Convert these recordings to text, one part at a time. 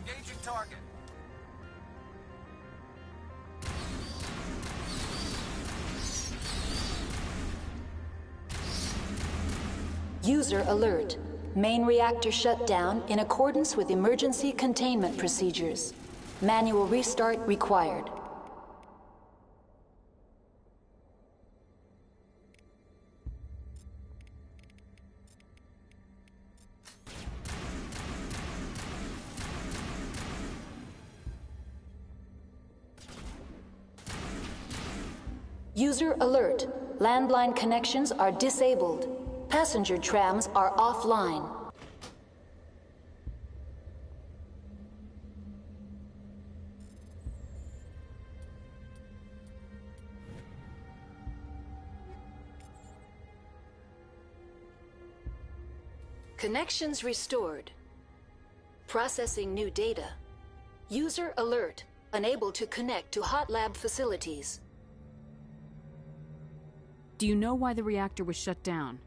Engaging target. User alert. Main reactor shut down in accordance with emergency containment procedures. Manual restart required. User alert. Landline connections are disabled. Passenger trams are offline. Connections restored. Processing new data. User alert. Unable to connect to hot lab facilities. Do you know why the reactor was shut down?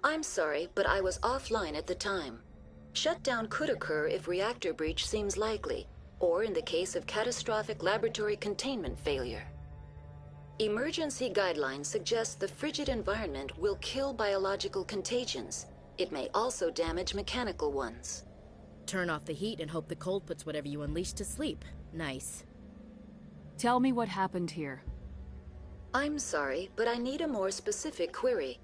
I'm sorry, but I was offline at the time. Shutdown could occur if reactor breach seems likely, or in the case of catastrophic laboratory containment failure. Emergency guidelines suggest the frigid environment will kill biological contagions. It may also damage mechanical ones. Turn off the heat and hope the cold puts whatever you unleash to sleep. Nice. Tell me what happened here. I'm sorry, but I need a more specific query.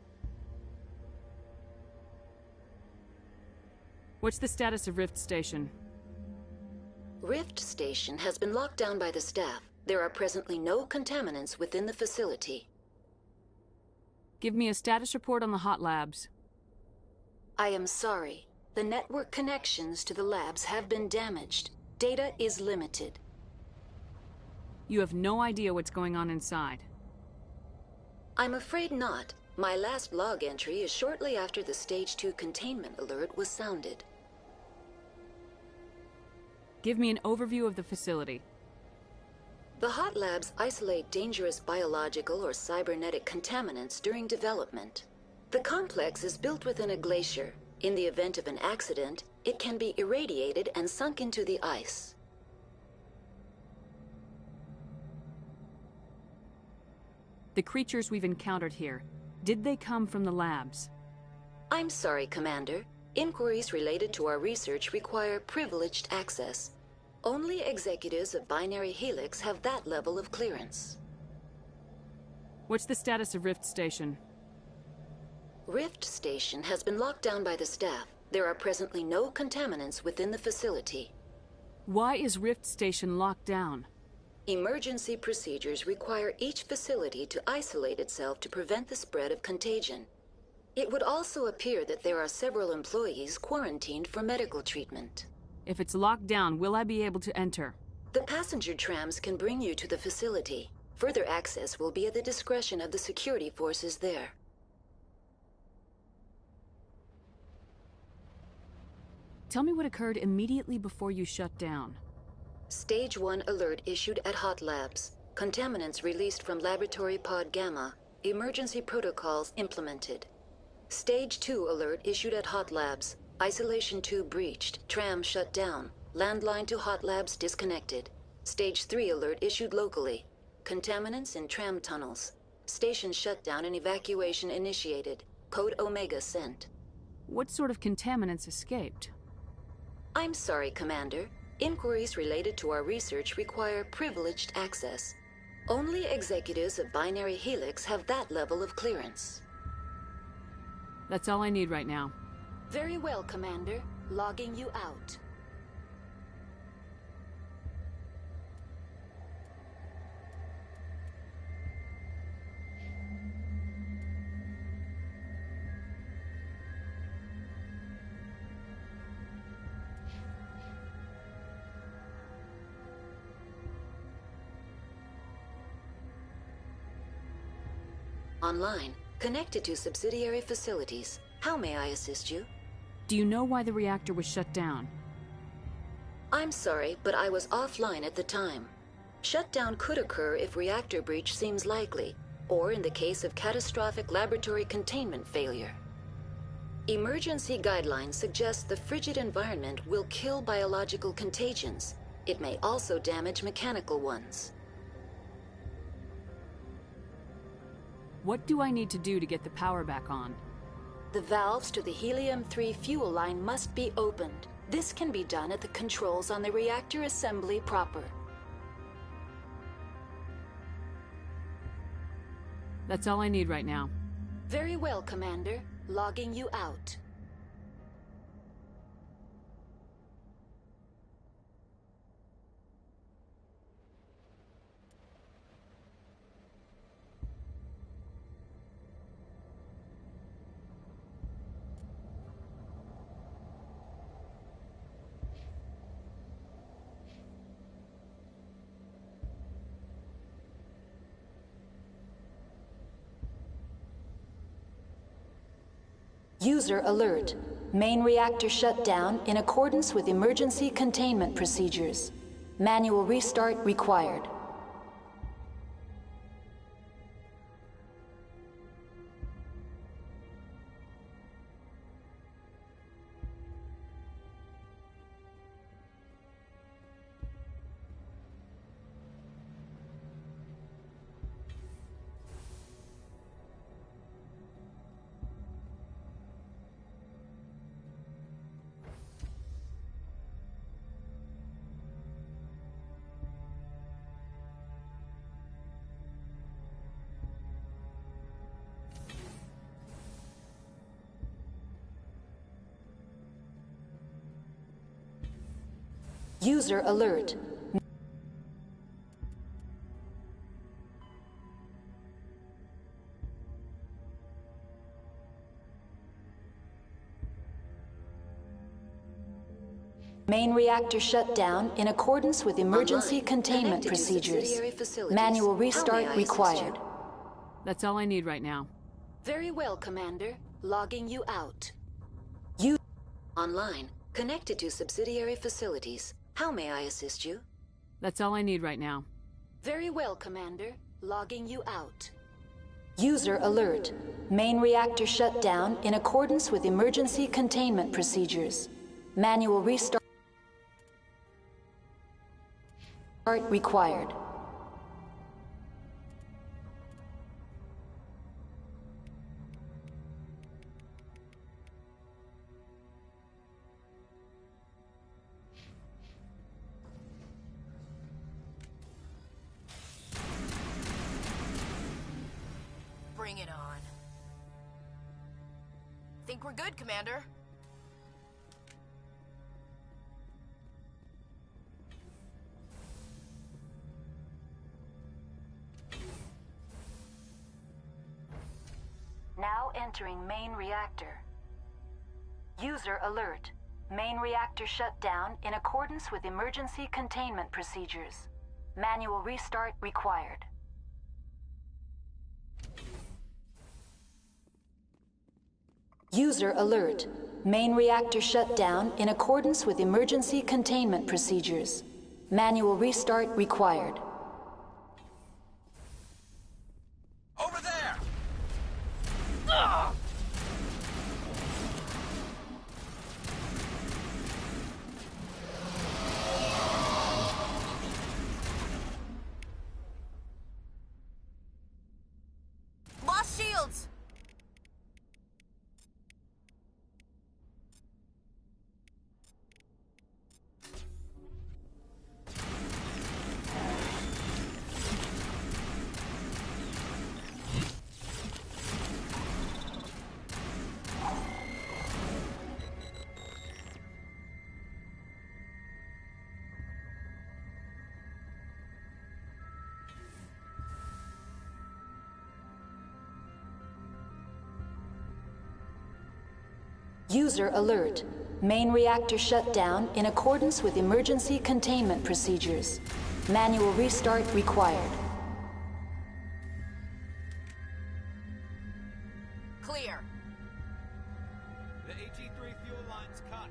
What's the status of Rift Station? Rift Station has been locked down by the staff. There are presently no contaminants within the facility. Give me a status report on the hot labs. I am sorry. The network connections to the labs have been damaged. Data is limited. You have no idea what's going on inside. I'm afraid not. My last log entry is shortly after the Stage 2 containment alert was sounded. Give me an overview of the facility. The hot labs isolate dangerous biological or cybernetic contaminants during development. The complex is built within a glacier. In the event of an accident, it can be irradiated and sunk into the ice. The creatures we've encountered here, did they come from the labs? I'm sorry, Commander. Inquiries related to our research require privileged access. Only executives of Binary Helix have that level of clearance. What's the status of Rift Station? Rift Station has been locked down by the staff. There are presently no contaminants within the facility. Why is Rift Station locked down? Emergency procedures require each facility to isolate itself to prevent the spread of contagion. It would also appear that there are several employees quarantined for medical treatment. If it's locked down, will I be able to enter? The passenger trams can bring you to the facility. Further access will be at the discretion of the security forces there. Tell me what occurred immediately before you shut down. Stage 1 alert issued at Hot Labs. Contaminants released from Laboratory Pod Gamma. Emergency protocols implemented. Stage 2 alert issued at Hot Labs. Isolation 2 breached. Tram shut down. Landline to Hot Labs disconnected. Stage 3 alert issued locally. Contaminants in tram tunnels. Station shutdown and evacuation initiated. Code Omega sent. What sort of contaminants escaped? I'm sorry, Commander. Inquiries related to our research require privileged access. Only executives of Binary Helix have that level of clearance. That's all I need right now. Very well, Commander. Logging you out. Online, connected to subsidiary facilities. How may I assist you? Do you know why the reactor was shut down? I'm sorry, but I was offline at the time. Shutdown could occur if reactor breach seems likely, or in the case of catastrophic laboratory containment failure. Emergency guidelines suggest the frigid environment will kill biological contagions. It may also damage mechanical ones. What do I need to do to get the power back on? The valves to the helium-3 fuel line must be opened. This can be done at the controls on the reactor assembly proper. That's all I need right now. Very well, Commander. Logging you out. User alert. Main reactor shut down in accordance with emergency containment procedures. Manual restart required. User alert. Main reactor shut down in accordance with emergency containment procedures. Manual restart required. That's all I need right now. Very well, Commander. Logging you out. Online. Connected to subsidiary facilities. How may I assist you? That's all I need right now. Very well, Commander. Logging you out. User alert. Main reactor shut down in accordance with emergency containment procedures. Manual restart required. Bring it on. Think we're good, Commander. Now entering main reactor. User alert. Main reactor shut down in accordance with emergency containment procedures. Manual restart required. User alert. Main reactor shut down in accordance with emergency containment procedures. Manual restart required. Over there! Lost shields! User alert. Main reactor shut down in accordance with emergency containment procedures. Manual restart required. Clear. The AT-3 fuel line's cut.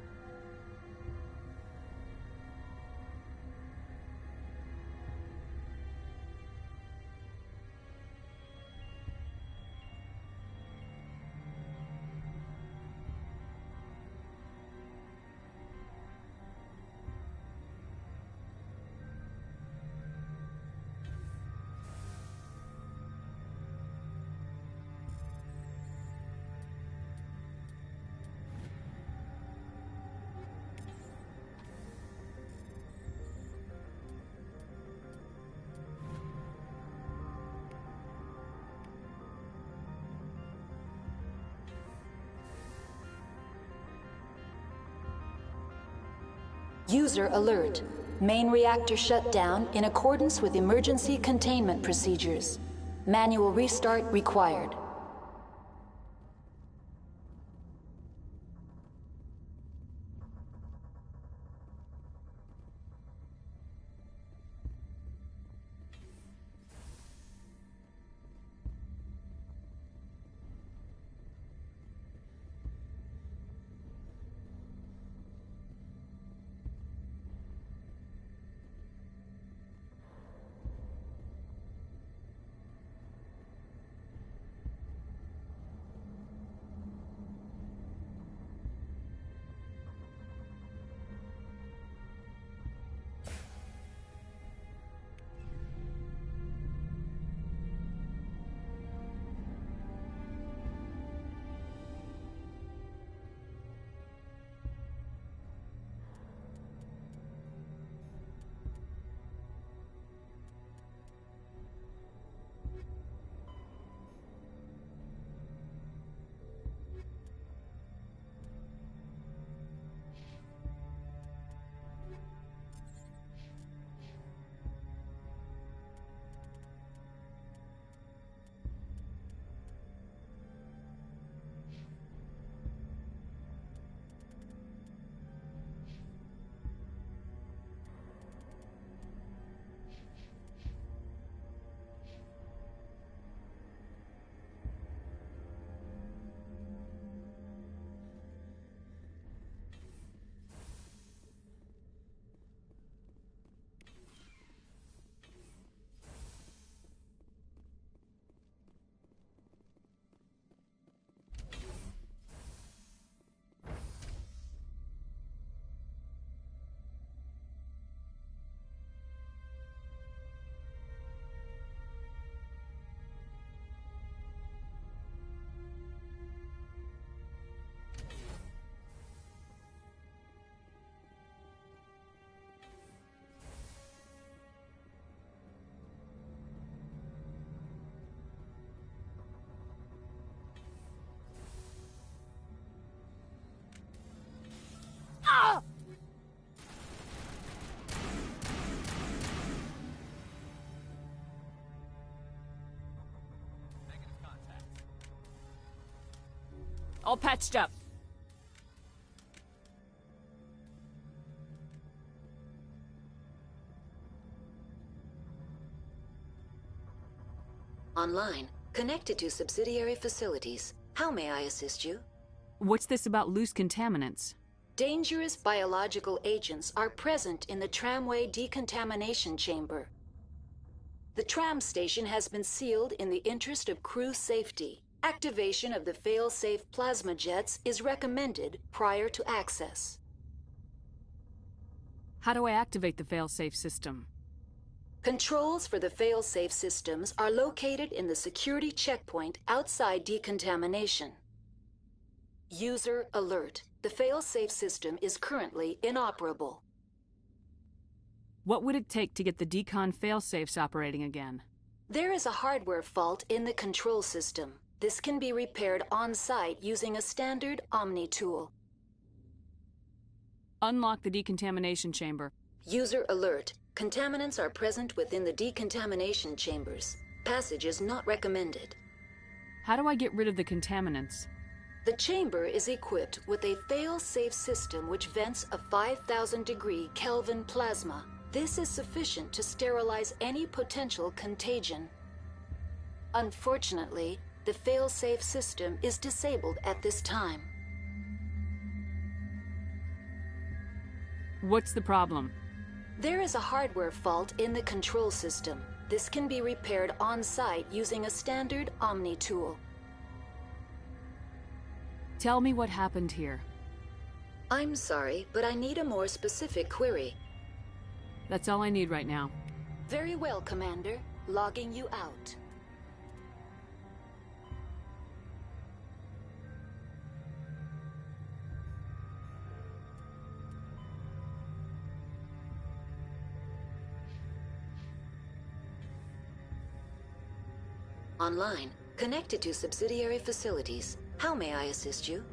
User alert. Main reactor shut down in accordance with emergency containment procedures. Manual restart required. Negative contact. All patched up. Online. Connected to subsidiary facilities. How may I assist you? What's this about loose contaminants? Dangerous biological agents are present in the tramway decontamination chamber. The tram station has been sealed in the interest of crew safety. Activation of the fail-safe plasma jets is recommended prior to access. How do I activate the fail-safe system? Controls for the fail-safe systems are located in the security checkpoint outside decontamination. User alert. The fail-safe system is currently inoperable. What would it take to get the decon fail-safes operating again? There is a hardware fault in the control system. This can be repaired on-site using a standard Omni tool. Unlock the decontamination chamber. User alert. Contaminants are present within the decontamination chambers. Passage is not recommended. How do I get rid of the contaminants? The chamber is equipped with a fail-safe system which vents a 5,000-degree Kelvin plasma. This is sufficient to sterilize any potential contagion. Unfortunately, the fail-safe system is disabled at this time. What's the problem? There is a hardware fault in the control system. This can be repaired on-site using a standard Omni tool. Tell me what happened here. I'm sorry, but I need a more specific query. That's all I need right now. Very well, Commander. Logging you out. Online. Connected to subsidiary facilities. How may I assist you?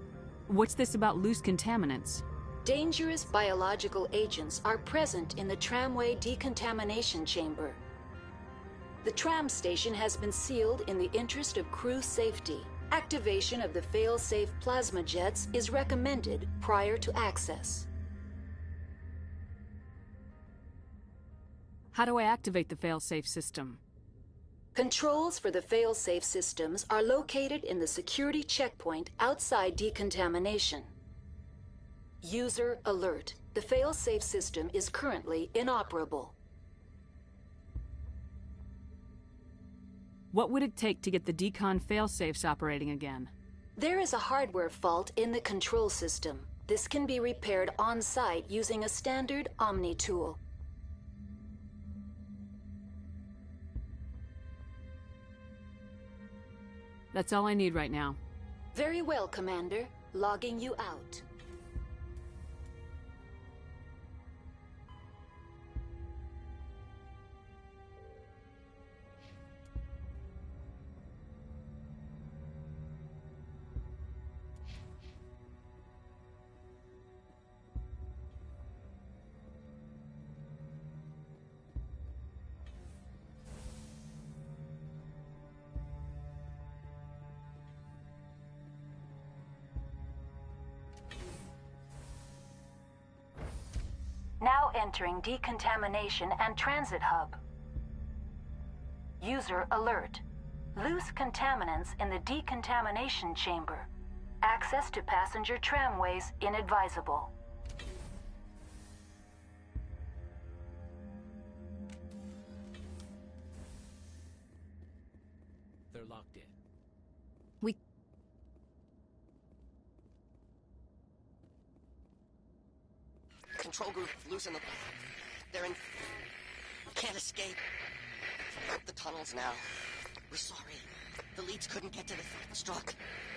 What's this about loose contaminants? Dangerous biological agents are present in the tramway decontamination chamber. The tram station has been sealed in the interest of crew safety. Activation of the fail-safe plasma jets is recommended prior to access. How do I activate the fail-safe system? Controls for the fail-safe systems are located in the security checkpoint outside decontamination. User alert. The fail-safe system is currently inoperable. What would it take to get the decon fail-safes operating again? There is a hardware fault in the control system. This can be repaired on-site using a standard Omni tool. That's all I need right now. Very well, Commander. Logging you out. Now entering decontamination and transit hub. User alert. Loose contaminants in the decontamination chamber. Access to passenger tramways inadvisable. They're locked in. We... Control group loosen the... They're in... Can't escape. The tunnels now. We're sorry. The leads couldn't get to the struck.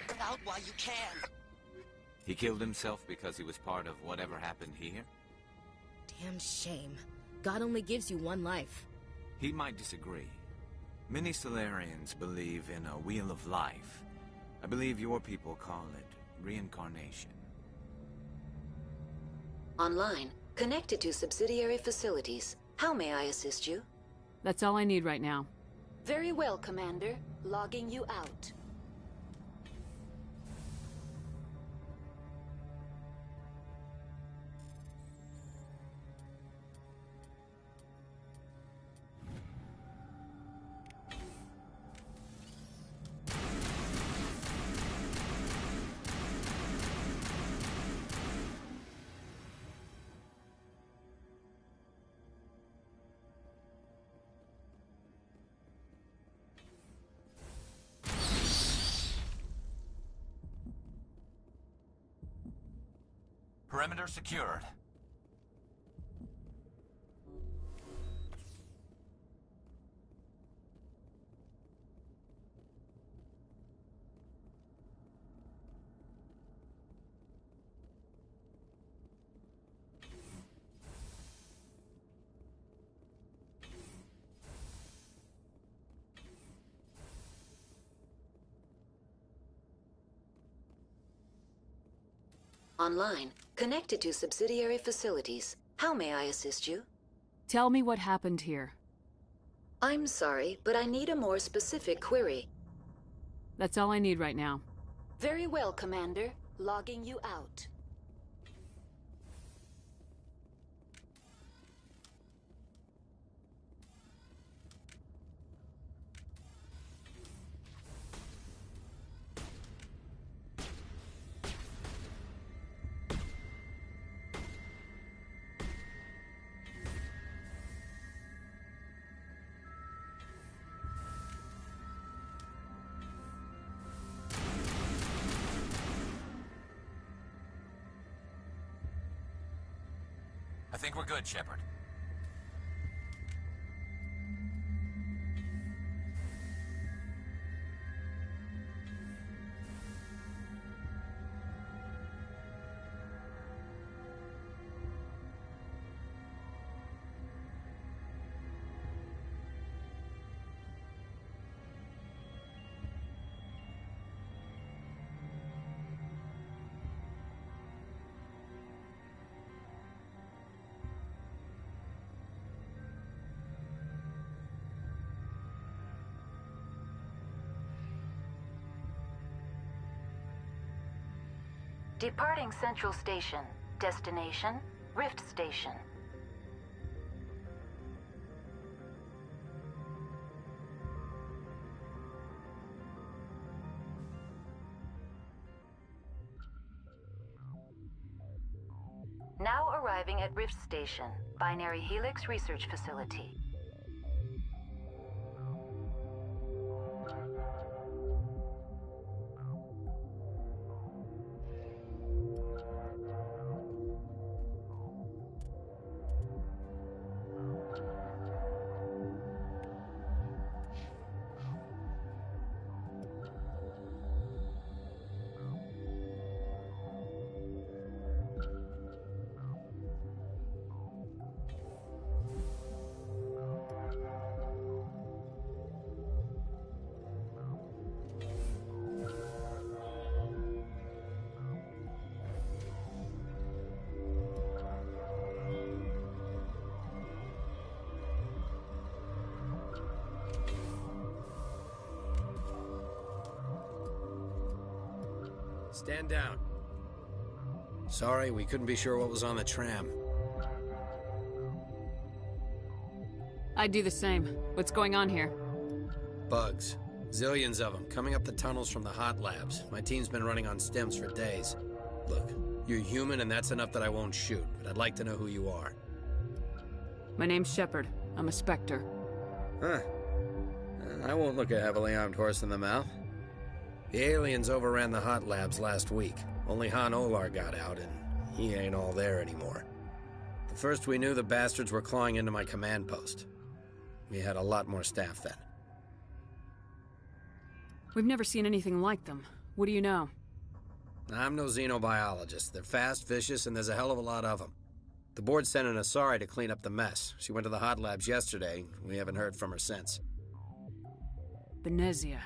Get out while you can. He killed himself because he was part of whatever happened here? Damn shame. God only gives you one life. He might disagree. Many Solarians believe in a wheel of life. I believe your people call it reincarnation. Online, connected to subsidiary facilities. How may I assist you? That's all I need right now. Very well, Commander. Logging you out. Perimeter secured. Online, connected to subsidiary facilities. How may I assist you? Tell me what happened here. I'm sorry, but I need a more specific query. That's all I need right now. Very well, Commander. Logging you out. I think we're good, Shepard. Departing Central Station. Destination, Rift Station. Now arriving at Rift Station, Binary Helix Research Facility. Stand down. Sorry, we couldn't be sure what was on the tram. I'd do the same. What's going on here? Bugs. Zillions of them, coming up the tunnels from the hot labs. My team's been running on stims for days. Look, you're human and that's enough that I won't shoot, but I'd like to know who you are. My name's Shepard. I'm a Spectre. Huh. I won't look a heavily armed horse in the mouth. The aliens overran the hot labs last week. Only Han Olar got out, and he ain't all there anymore. The first we knew, the bastards were clawing into my command post. We had a lot more staff then. We've never seen anything like them. What do you know? I'm no xenobiologist. They're fast, vicious, and there's a hell of a lot of them. The board sent an Asari to clean up the mess. She went to the hot labs yesterday. We haven't heard from her since. Benezia.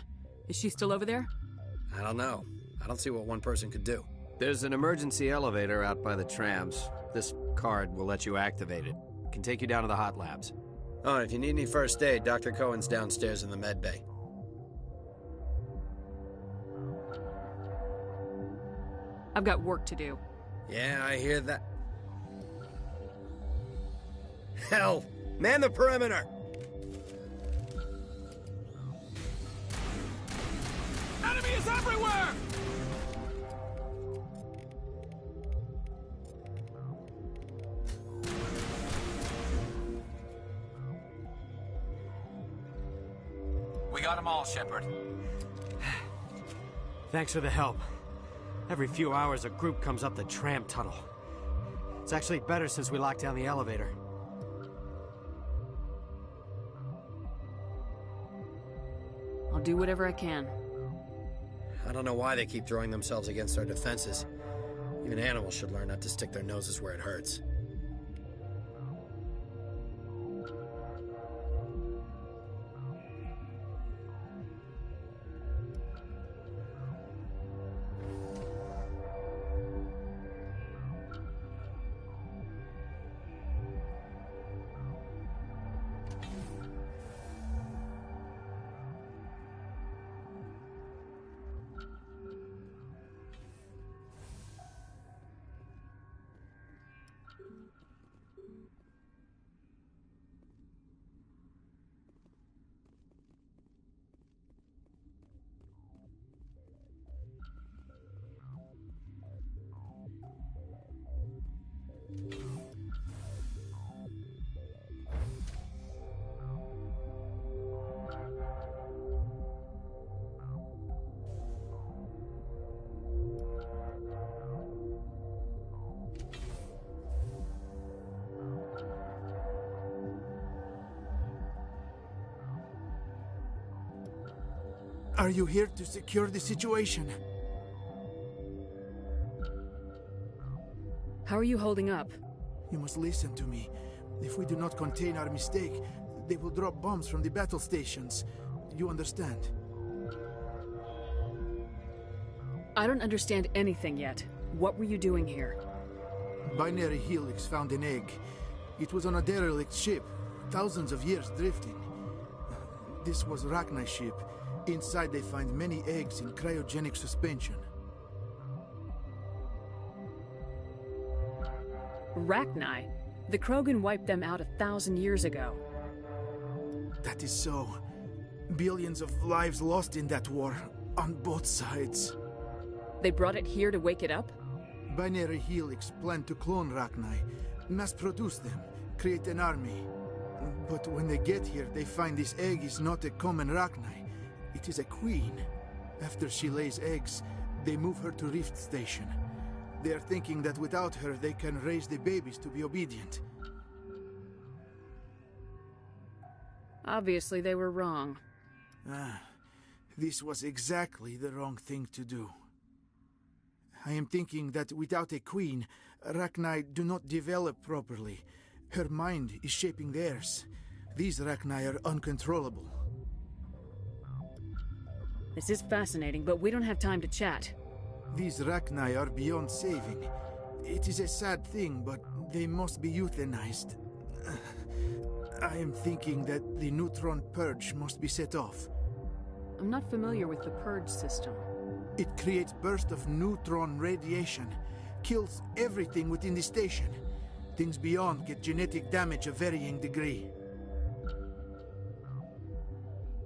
Is she still over there? I don't know. I don't see what one person could do. There's an emergency elevator out by the trams. This card will let you activate it. It can take you down to the hot labs. Oh, and if you need any first aid, Dr. Cohen's downstairs in the med bay. I've got work to do. Yeah, I hear that. Hell! Man the perimeter! Enemy is everywhere! We got them all, Shepard. Thanks for the help. Every few hours, a group comes up the tram tunnel. It's actually better since we locked down the elevator. I'll do whatever I can. I don't know why they keep throwing themselves against our defenses. Even animals should learn not to stick their noses where it hurts. Are you here to secure the situation? How are you holding up? You must listen to me. If we do not contain our mistake, they will drop bombs from the battle stations. You understand? I don't understand anything yet. What were you doing here? Binary Helix found an egg. It was on a derelict ship, thousands of years drifting. This was Rachna's ship. Inside they find many eggs in cryogenic suspension. Rachni? The Krogan wiped them out 1,000 years ago. That is so. Billions of lives lost in that war, on both sides. They brought it here to wake it up? Binary Helix planned to clone Rachni, mass-produce them, create an army. But when they get here, they find this egg is not a common Rachni. It is a queen. After she lays eggs, they move her to Rift Station. They are thinking that without her, they can raise the babies to be obedient. Obviously, they were wrong. This was exactly the wrong thing to do. I am thinking that without a queen, Rachni do not develop properly. Her mind is shaping theirs. These Rachni are uncontrollable. This is fascinating, but we don't have time to chat. These Rachni are beyond saving. It is a sad thing, but they must be euthanized. I am thinking that the neutron purge must be set off. I'm not familiar with the purge system. It creates bursts of neutron radiation, kills everything within the station. Things beyond get genetic damage of varying degree.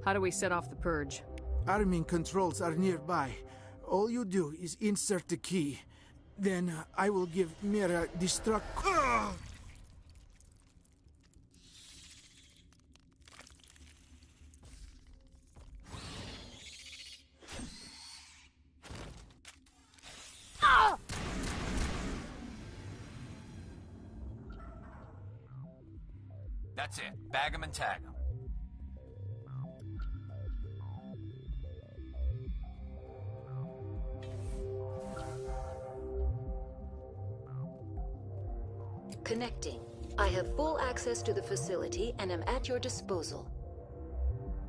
How do we set off the purge? Arming controls are nearby. All you do is insert the key. Then I will give Mira destruct... That's it. Bag 'em and tag 'em. Connecting. I have full access to the facility and am at your disposal.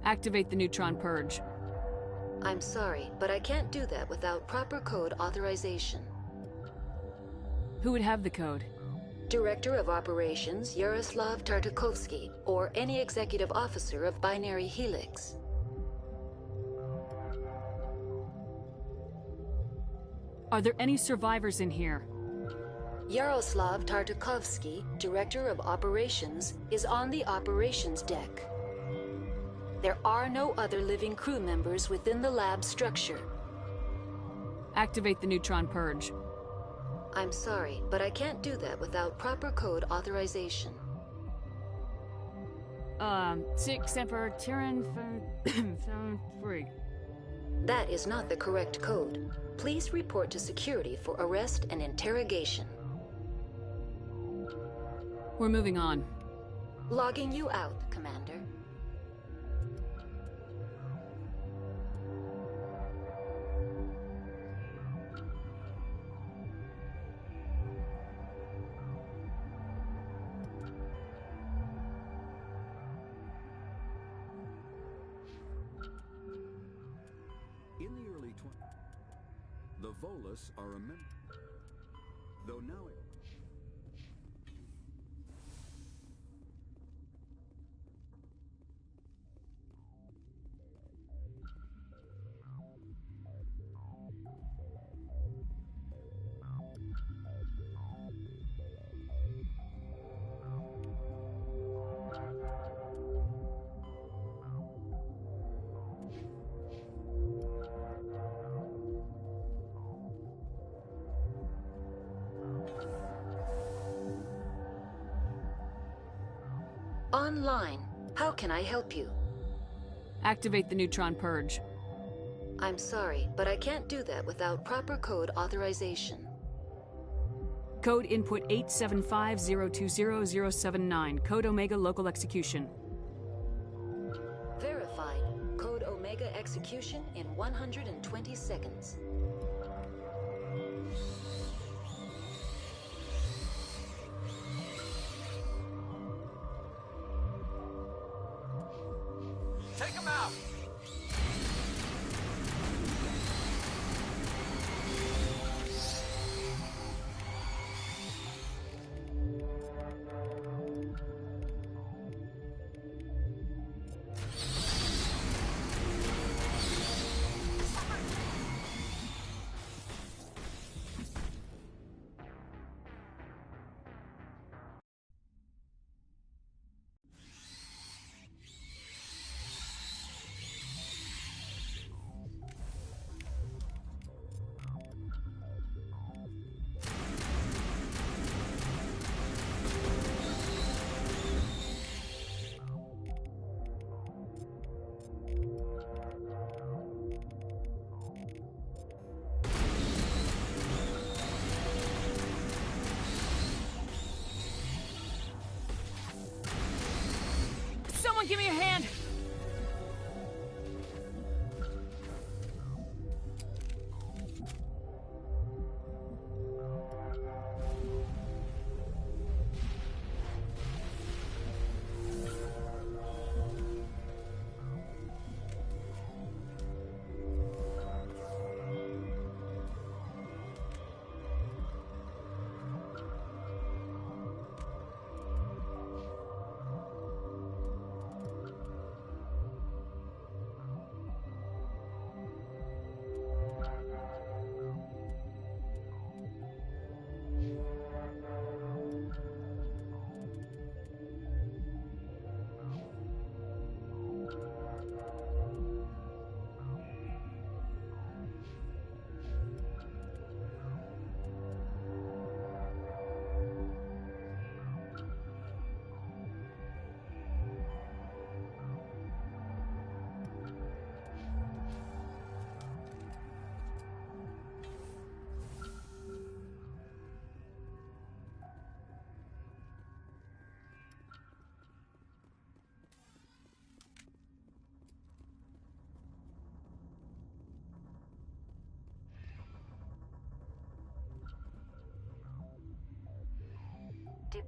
Activate the neutron purge. I'm sorry, but I can't do that without proper code authorization. Who would have the code? Director of Operations Yaroslav Tartakovsky, or any executive officer of Binary Helix. Are there any survivors in here? Yaroslav Tartakovsky, Director of Operations, is on the operations deck. There are no other living crew members within the lab structure. Activate the neutron purge. I'm sorry, but I can't do that without proper code authorization. 6 Emperor Tyrann 3. That is not the correct code. Please report to security for arrest and interrogation. We're moving on. Logging you out, Commander. In the early 20s, the Volus are a member, though now it... Online. How can I help you? Activate the neutron purge. I'm sorry, but I can't do that without proper code authorization. Code input 875020079. Code Omega local execution. Verified. Code Omega execution in 120 seconds. Take him out!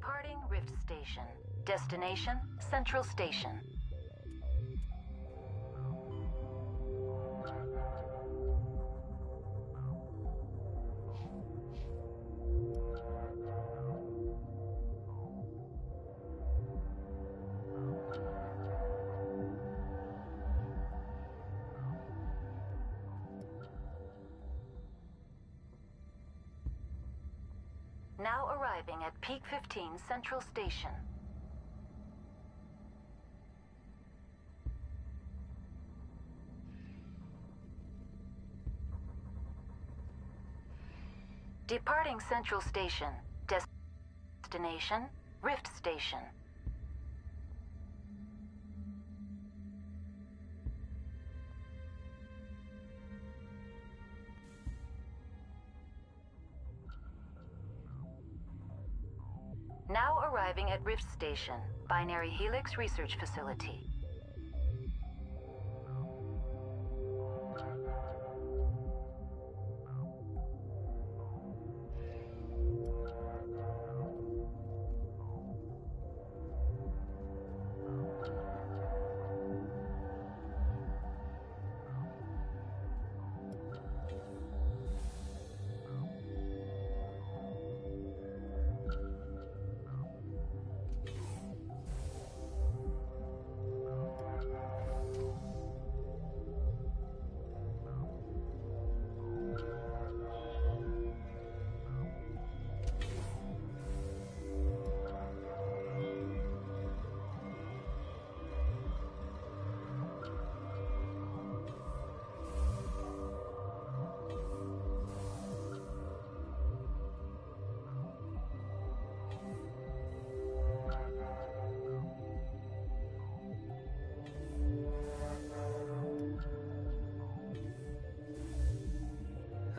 Departing Rift Station. Destination, Central Station. Now arriving at Peak 15 Central Station. Departing Central Station. Destination, Rift Station. Now arriving at Rift Station, Binary Helix Research Facility.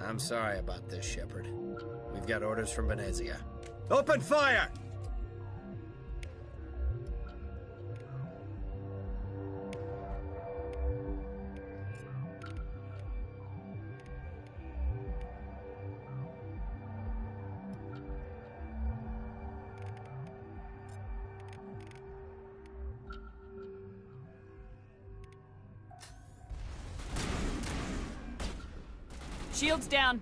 I'm sorry about this, Shepard. We've got orders from Venezia. Open fire! Shields down.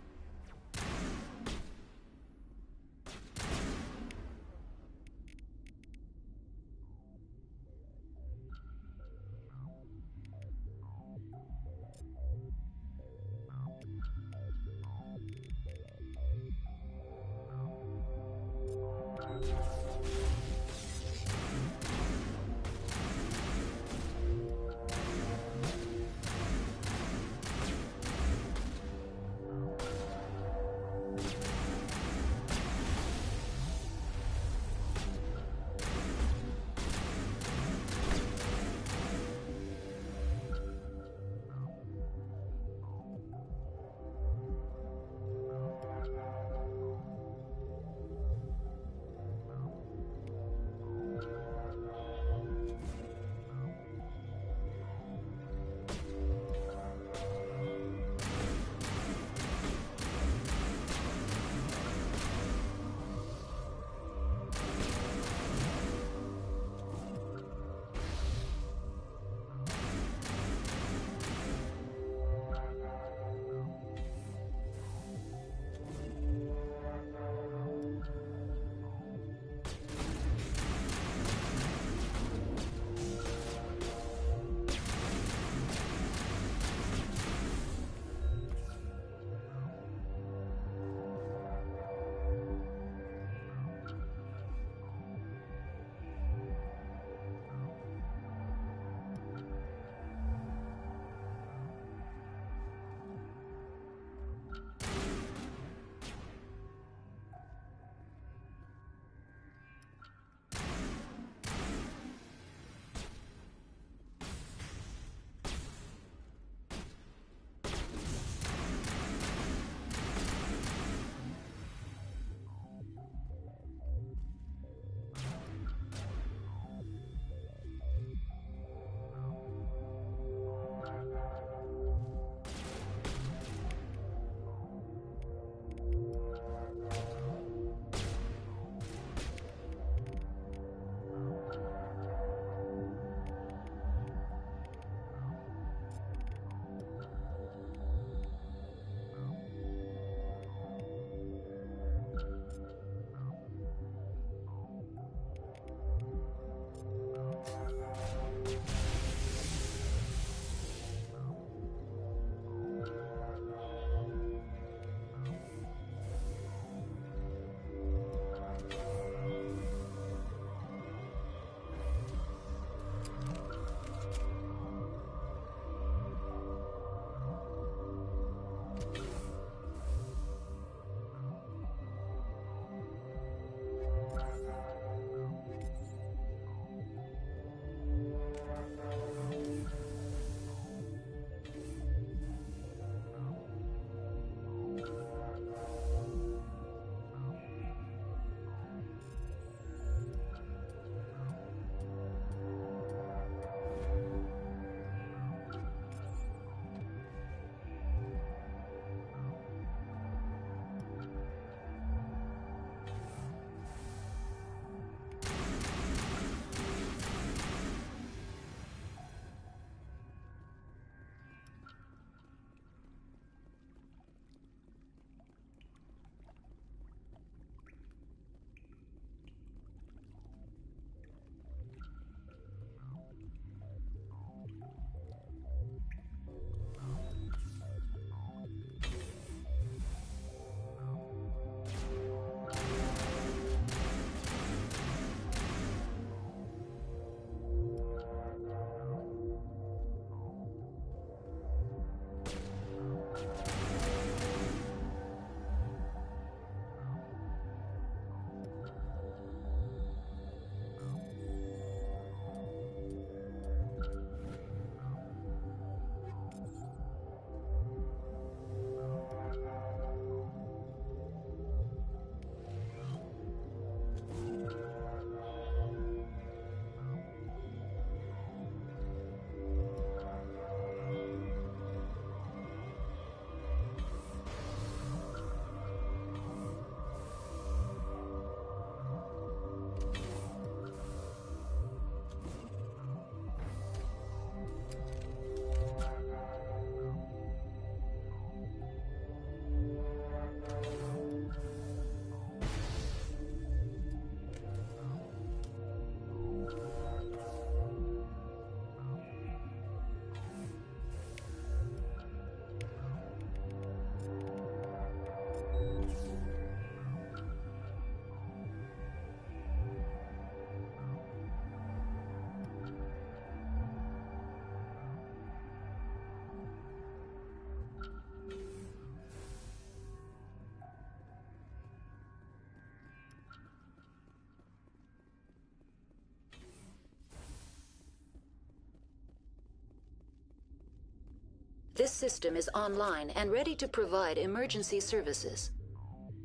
This system is online and ready to provide emergency services.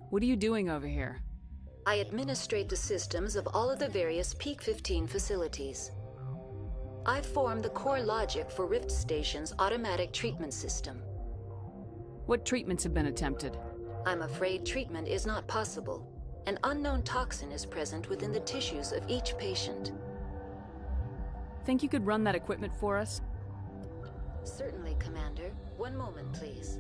What are you doing over here? I administrate the systems of all of the various Peak 15 facilities. I form the core logic for Rift Station's automatic treatment system. What treatments have been attempted? I'm afraid treatment is not possible. An unknown toxin is present within the tissues of each patient. Think you could run that equipment for us? Certainly, Commander. One moment, please.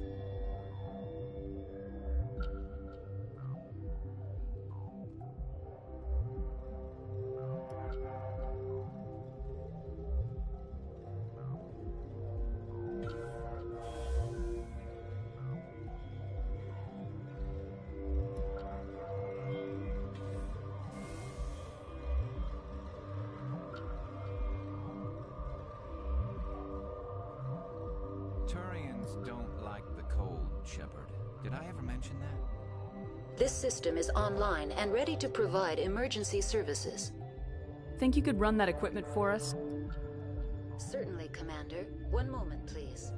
Turians don't like the cold, Shepard. Did I ever mention that? This system is online and ready to provide emergency services. Think you could run that equipment for us? Certainly, Commander. One moment, please.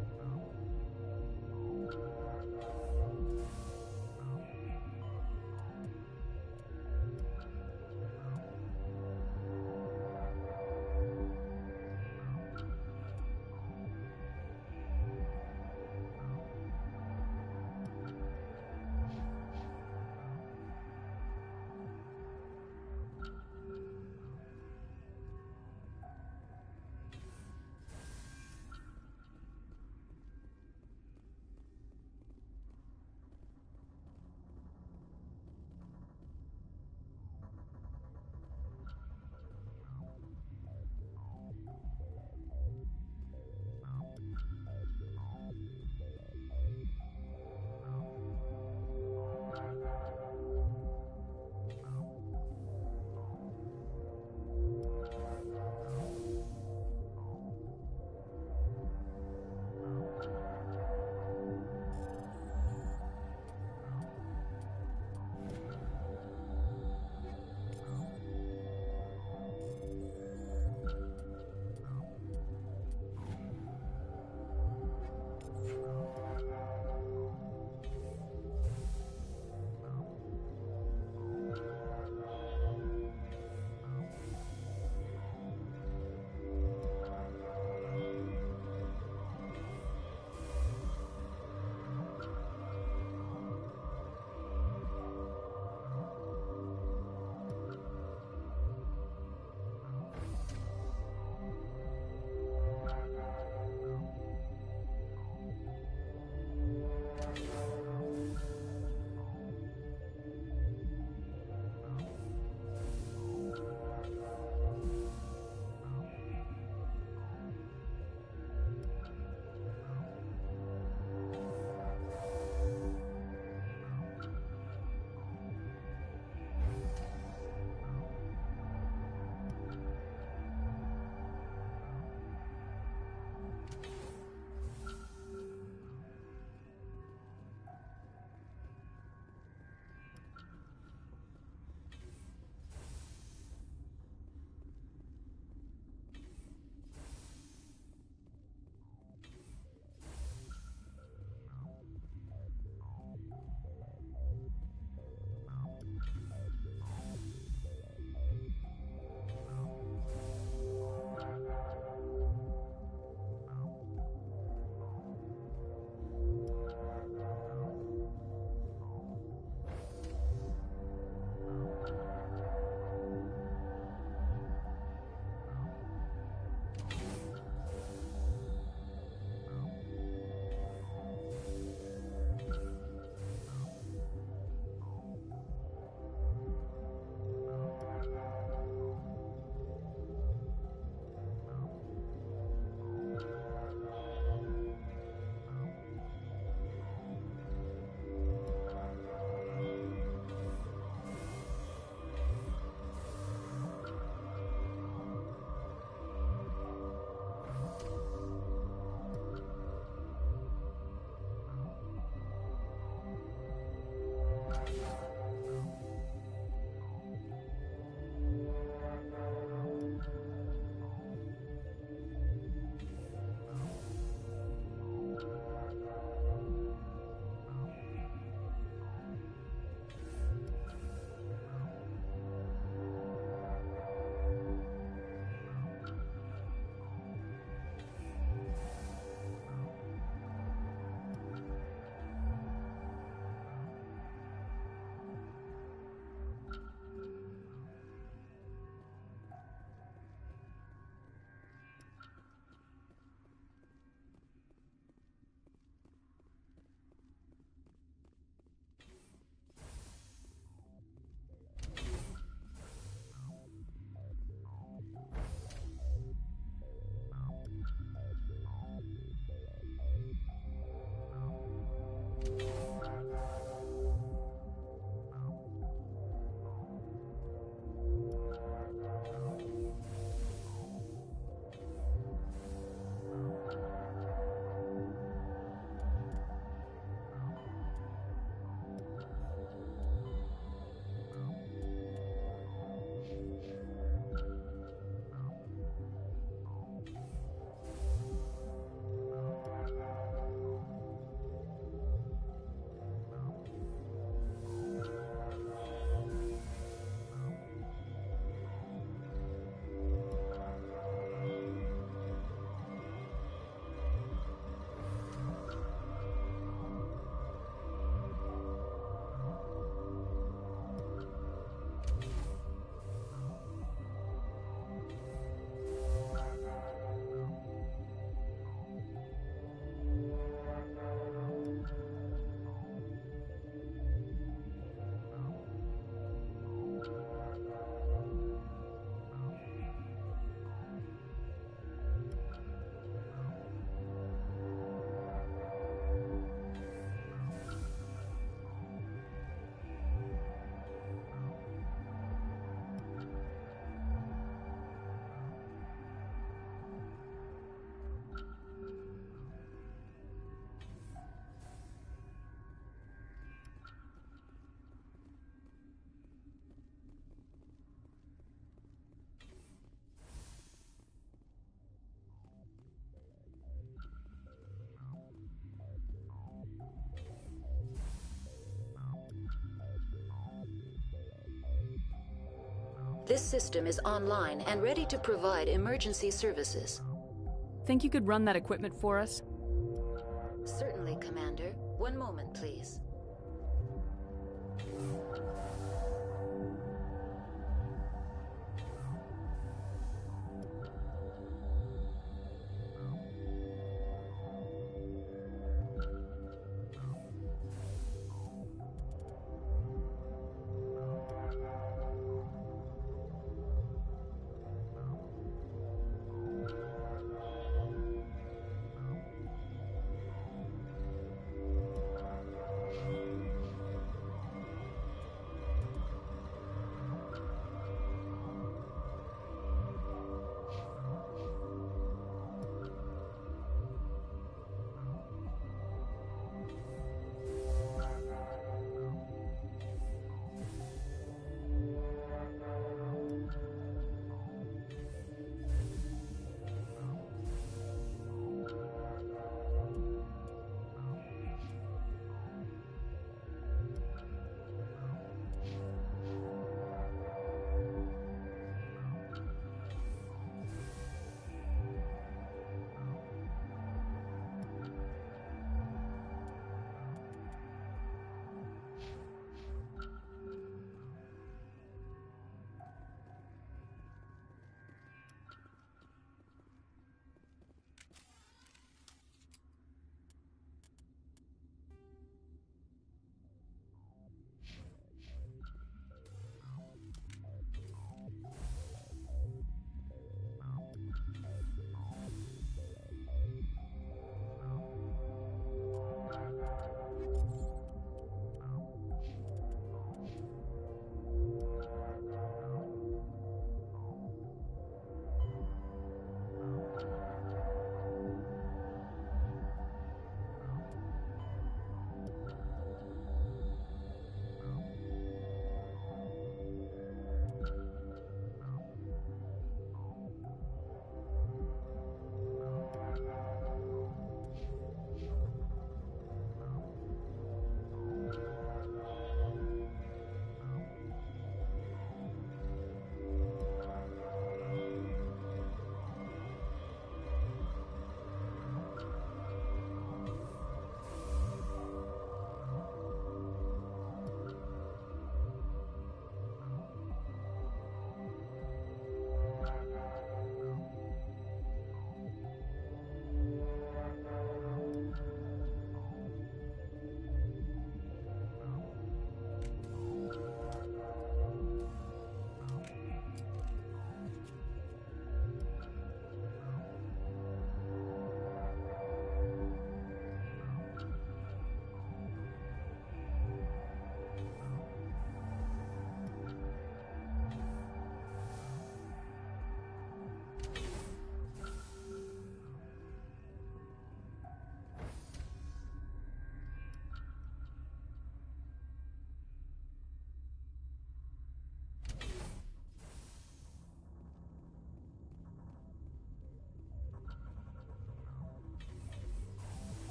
This system is online and ready to provide emergency services. Think you could run that equipment for us? Certainly, Commander. One moment, please.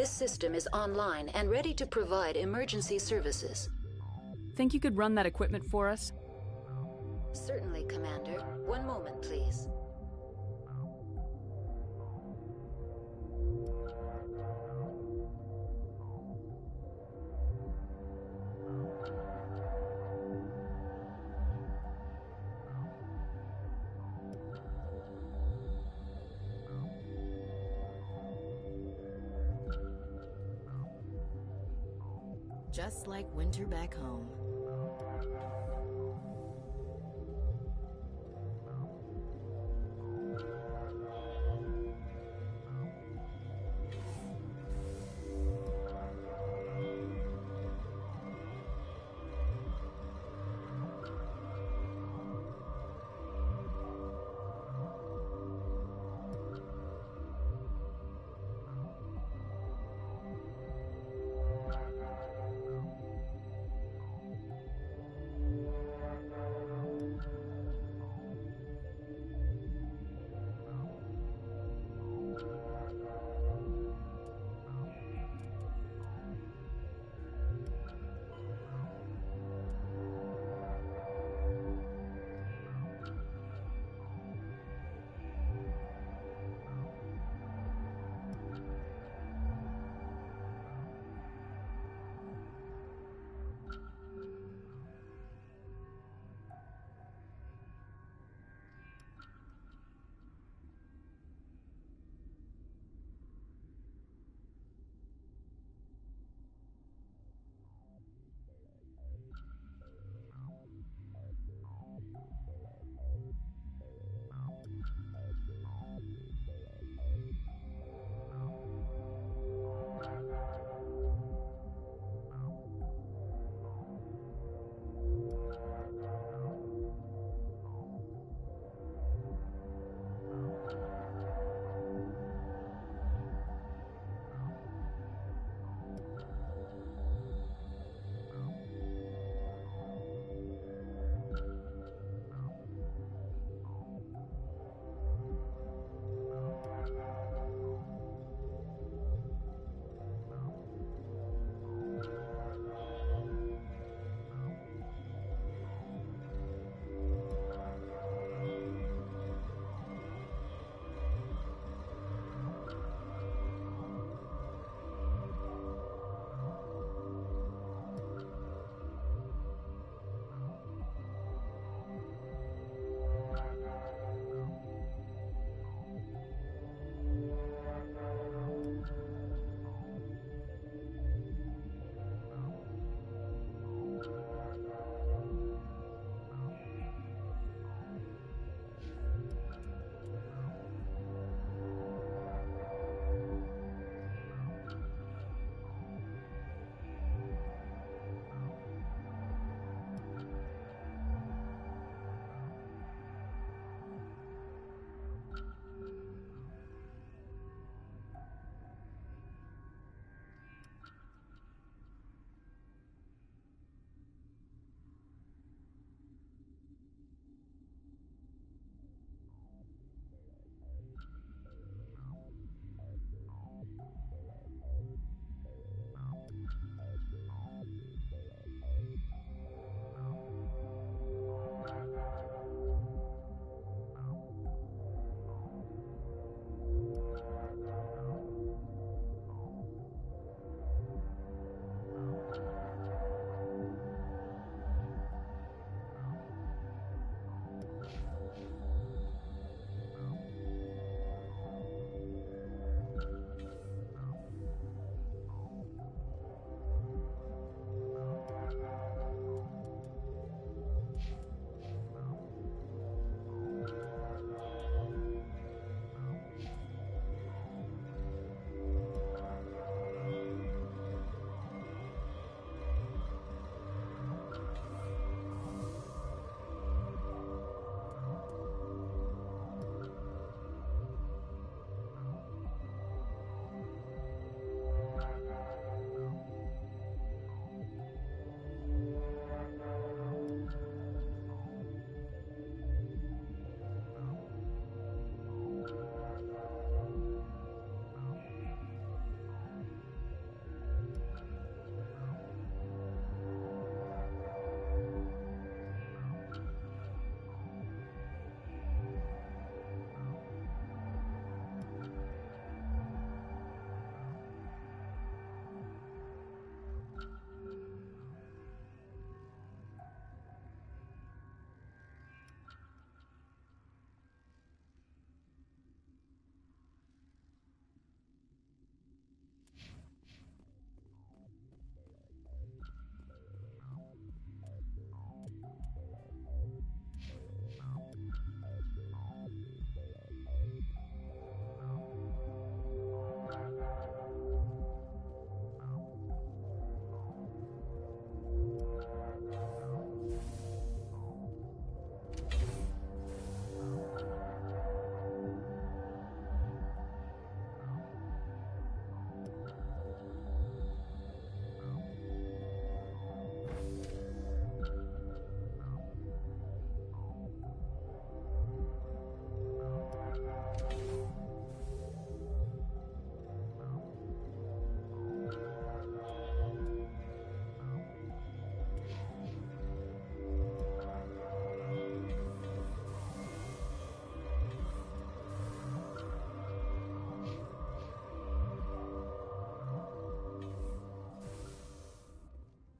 This system is online and ready to provide emergency services. Think you could run that equipment for us? Certainly, Commander. One moment, please. Just like winter back home.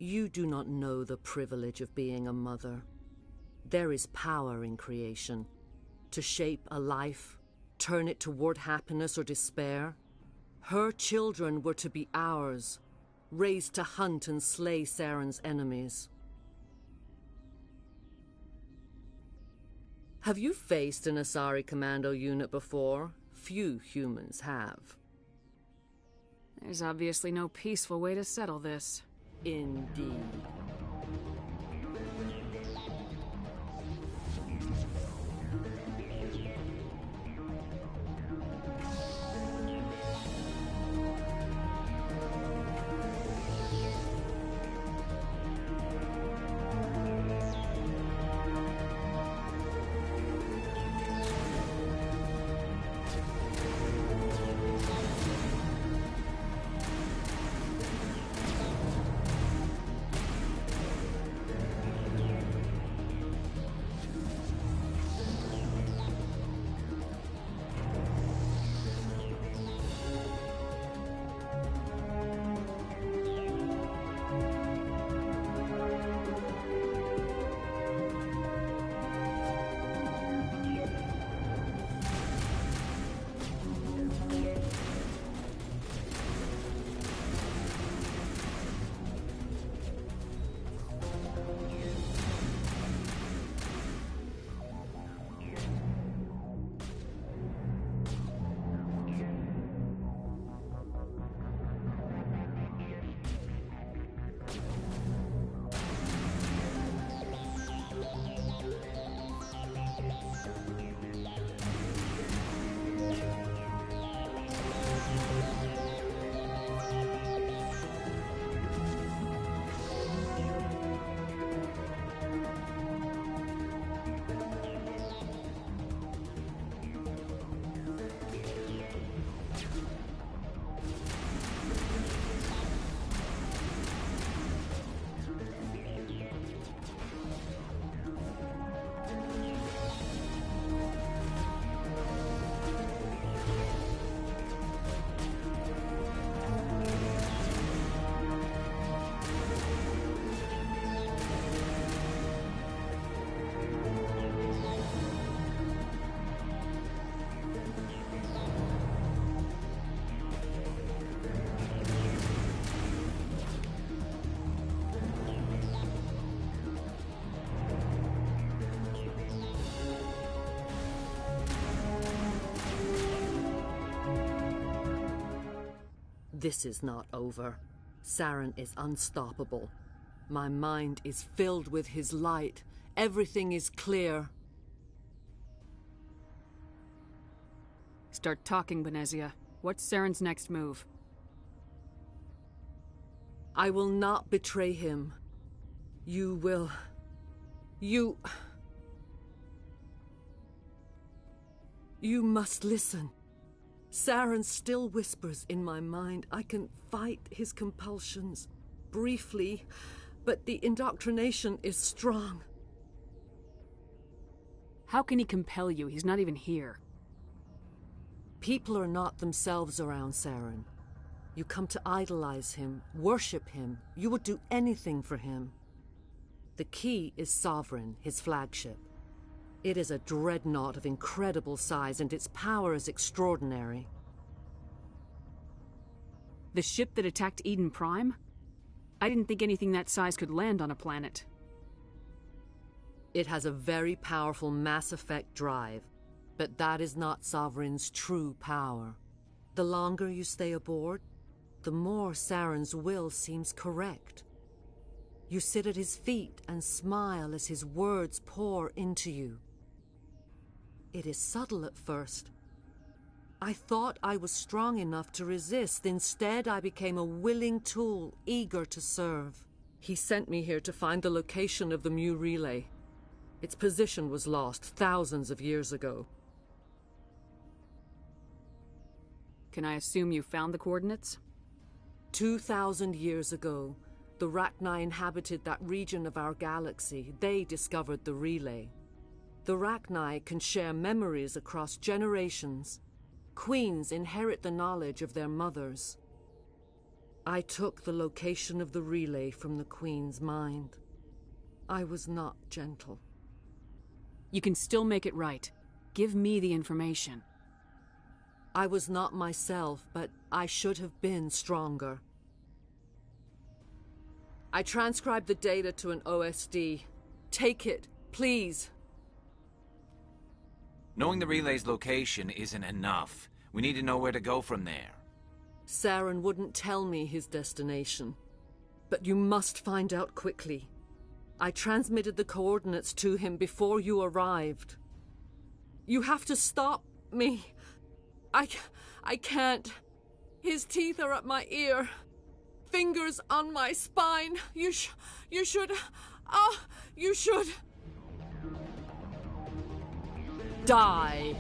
You do not know the privilege of being a mother. There is power in creation. To shape a life, turn it toward happiness or despair. Her children were to be ours, raised to hunt and slay Saren's enemies. Have you faced an Asari commando unit before? Few humans have. There's obviously no peaceful way to settle this. Indeed. This is not over. Saren is unstoppable. My mind is filled with his light. Everything is clear. Start talking, Benezia. What's Saren's next move? I will not betray him. You will... You must listen. Saren still whispers in my mind. I can fight his compulsions, briefly, but the indoctrination is strong. How can he compel you? He's not even here. People are not themselves around Saren. You come to idolize him, worship him. You would do anything for him. The key is Sovereign, his flagship. It is a dreadnought of incredible size, and its power is extraordinary. The ship that attacked Eden Prime? I didn't think anything that size could land on a planet. It has a very powerful Mass Effect drive, but that is not Sovereign's true power. The longer you stay aboard, the more Saren's will seems correct. You sit at his feet and smile as his words pour into you. It is subtle at first. I thought I was strong enough to resist. Instead, I became a willing tool, eager to serve. He sent me here to find the location of the Mu relay. Its position was lost thousands of years ago. Can I assume you found the coordinates? 2,000 years ago, the Rachni inhabited that region of our galaxy. They discovered the relay. The Rachni can share memories across generations. Queens inherit the knowledge of their mothers. I took the location of the relay from the Queen's mind. I was not gentle. You can still make it right. Give me the information. I was not myself, but I should have been stronger. I transcribed the data to an OSD. Take it, please. Knowing the relay's location isn't enough. We need to know where to go from there. Saren wouldn't tell me his destination. But you must find out quickly. I transmitted the coordinates to him before you arrived. You have to stop me. I can't. His teeth are at my ear. Fingers on my spine. You should... you should... die.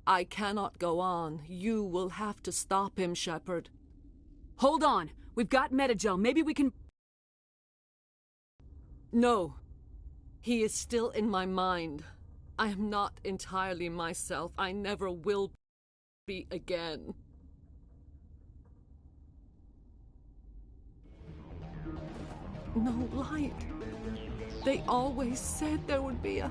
I cannot go on. You will have to stop him, Shepard. Hold on. We've got Metagel. Maybe we can... No. He is still in my mind. I am not entirely myself. I never will be again. No light. They always said there would be a...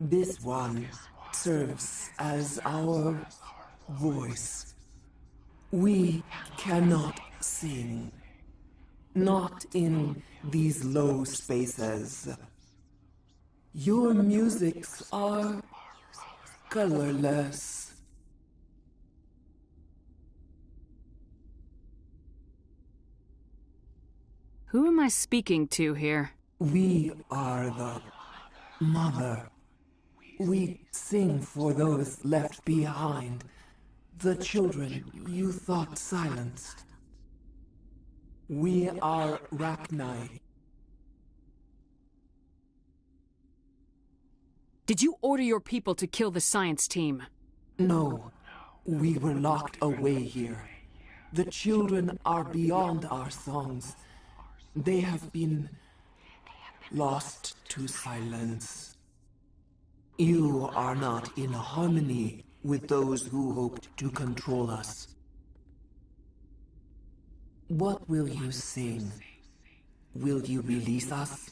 This one serves as our voice. We cannot sing. Not in these low spaces. Your musics are colorless. Who am I speaking to here? We are the Mother. We sing for those left behind, the children you thought silenced. We are Rachni. Did you order your people to kill the science team? No, we were locked away here. The children are beyond our songs. They have been lost to silence. You are not in harmony with those who hoped to control us. What will you sing? Will you release us?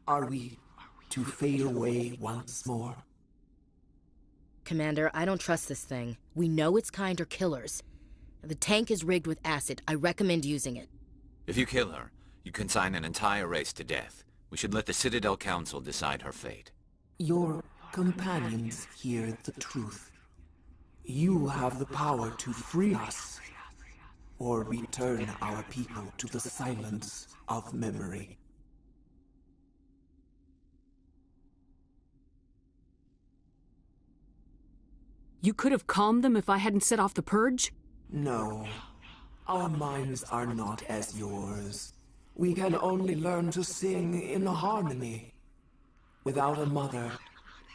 Are we to fade away once more? Commander, I don't trust this thing. We know its kind are killers. The tank is rigged with acid. I recommend using it. If you kill her, you consign an entire race to death. We should let the Citadel Council decide her fate. Your companions hear the truth. You have the power to free us, or return our people to the silence of memory. You could have calmed them if I hadn't set off the purge? No. Our minds are not as yours. We can only learn to sing in harmony. Without a mother,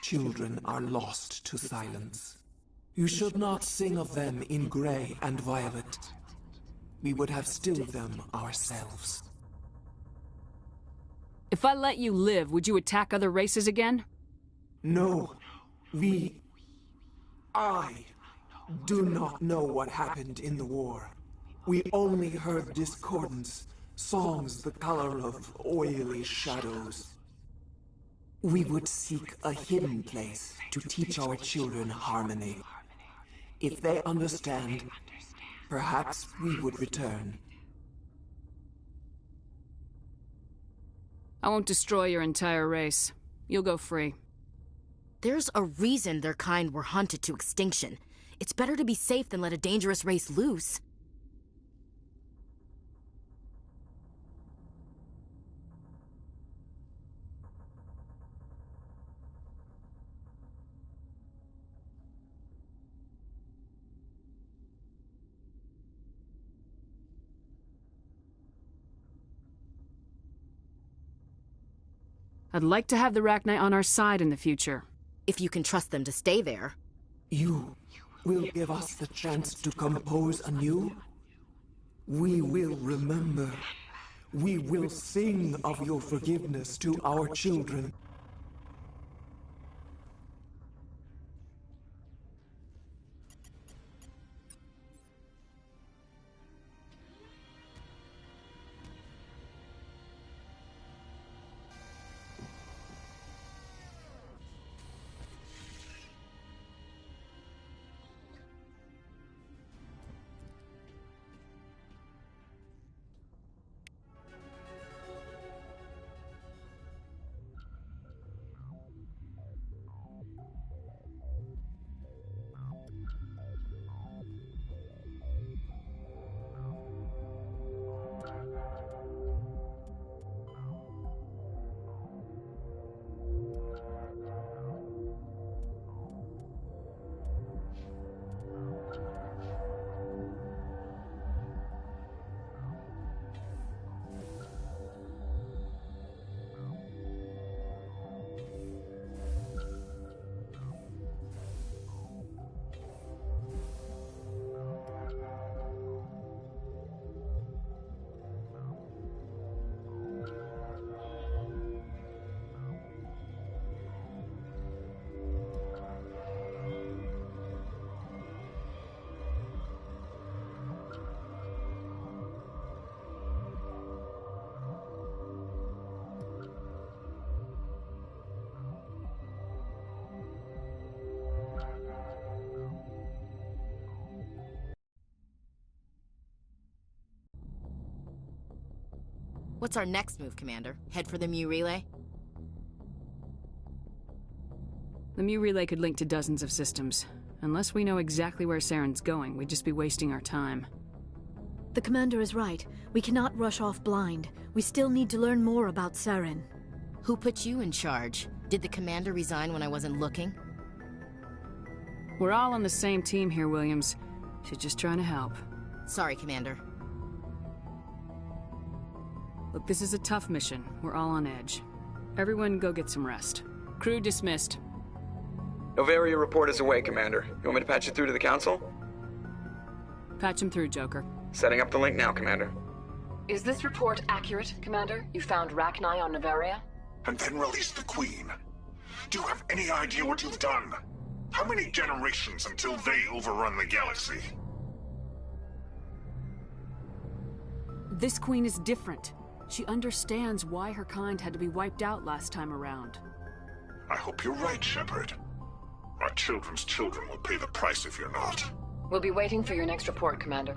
children are lost to silence. You should not sing of them in gray and violet. We would have stilled them ourselves. If I let you live, would you attack other races again? No. I do not know what happened in the war. We only heard discordance, songs the color of oily shadows. We would seek a hidden place to teach our children harmony. If they understand, perhaps we would return. I won't destroy your entire race. You'll go free. There's a reason their kind were hunted to extinction. It's better to be safe than let a dangerous race loose. I'd like to have the Rachni on our side in the future. If you can trust them to stay there. You will give us the chance to compose anew? We will remember. We will sing of your forgiveness to our children. What's our next move, Commander? Head for the Mu relay? The Mu relay could link to dozens of systems. Unless we know exactly where Saren's going, we'd just be wasting our time. The Commander is right. We cannot rush off blind. We still need to learn more about Saren. Who put you in charge? Did the Commander resign when I wasn't looking? We're all on the same team here, Williams. She's just trying to help. Sorry, Commander. Look, this is a tough mission. We're all on edge. Everyone go get some rest. Crew dismissed. Novaria report is away, Commander. You want me to patch it through to the Council? Patch him through, Joker. Setting up the link now, Commander. Is this report accurate, Commander? You found Rachni on Novaria? And then released the Queen. Do you have any idea what you've done? How many generations until they overrun the galaxy? This Queen is different. She understands why her kind had to be wiped out last time around. I hope you're right, Shepard. Our children's children will pay the price if you're not. We'll be waiting for your next report, Commander.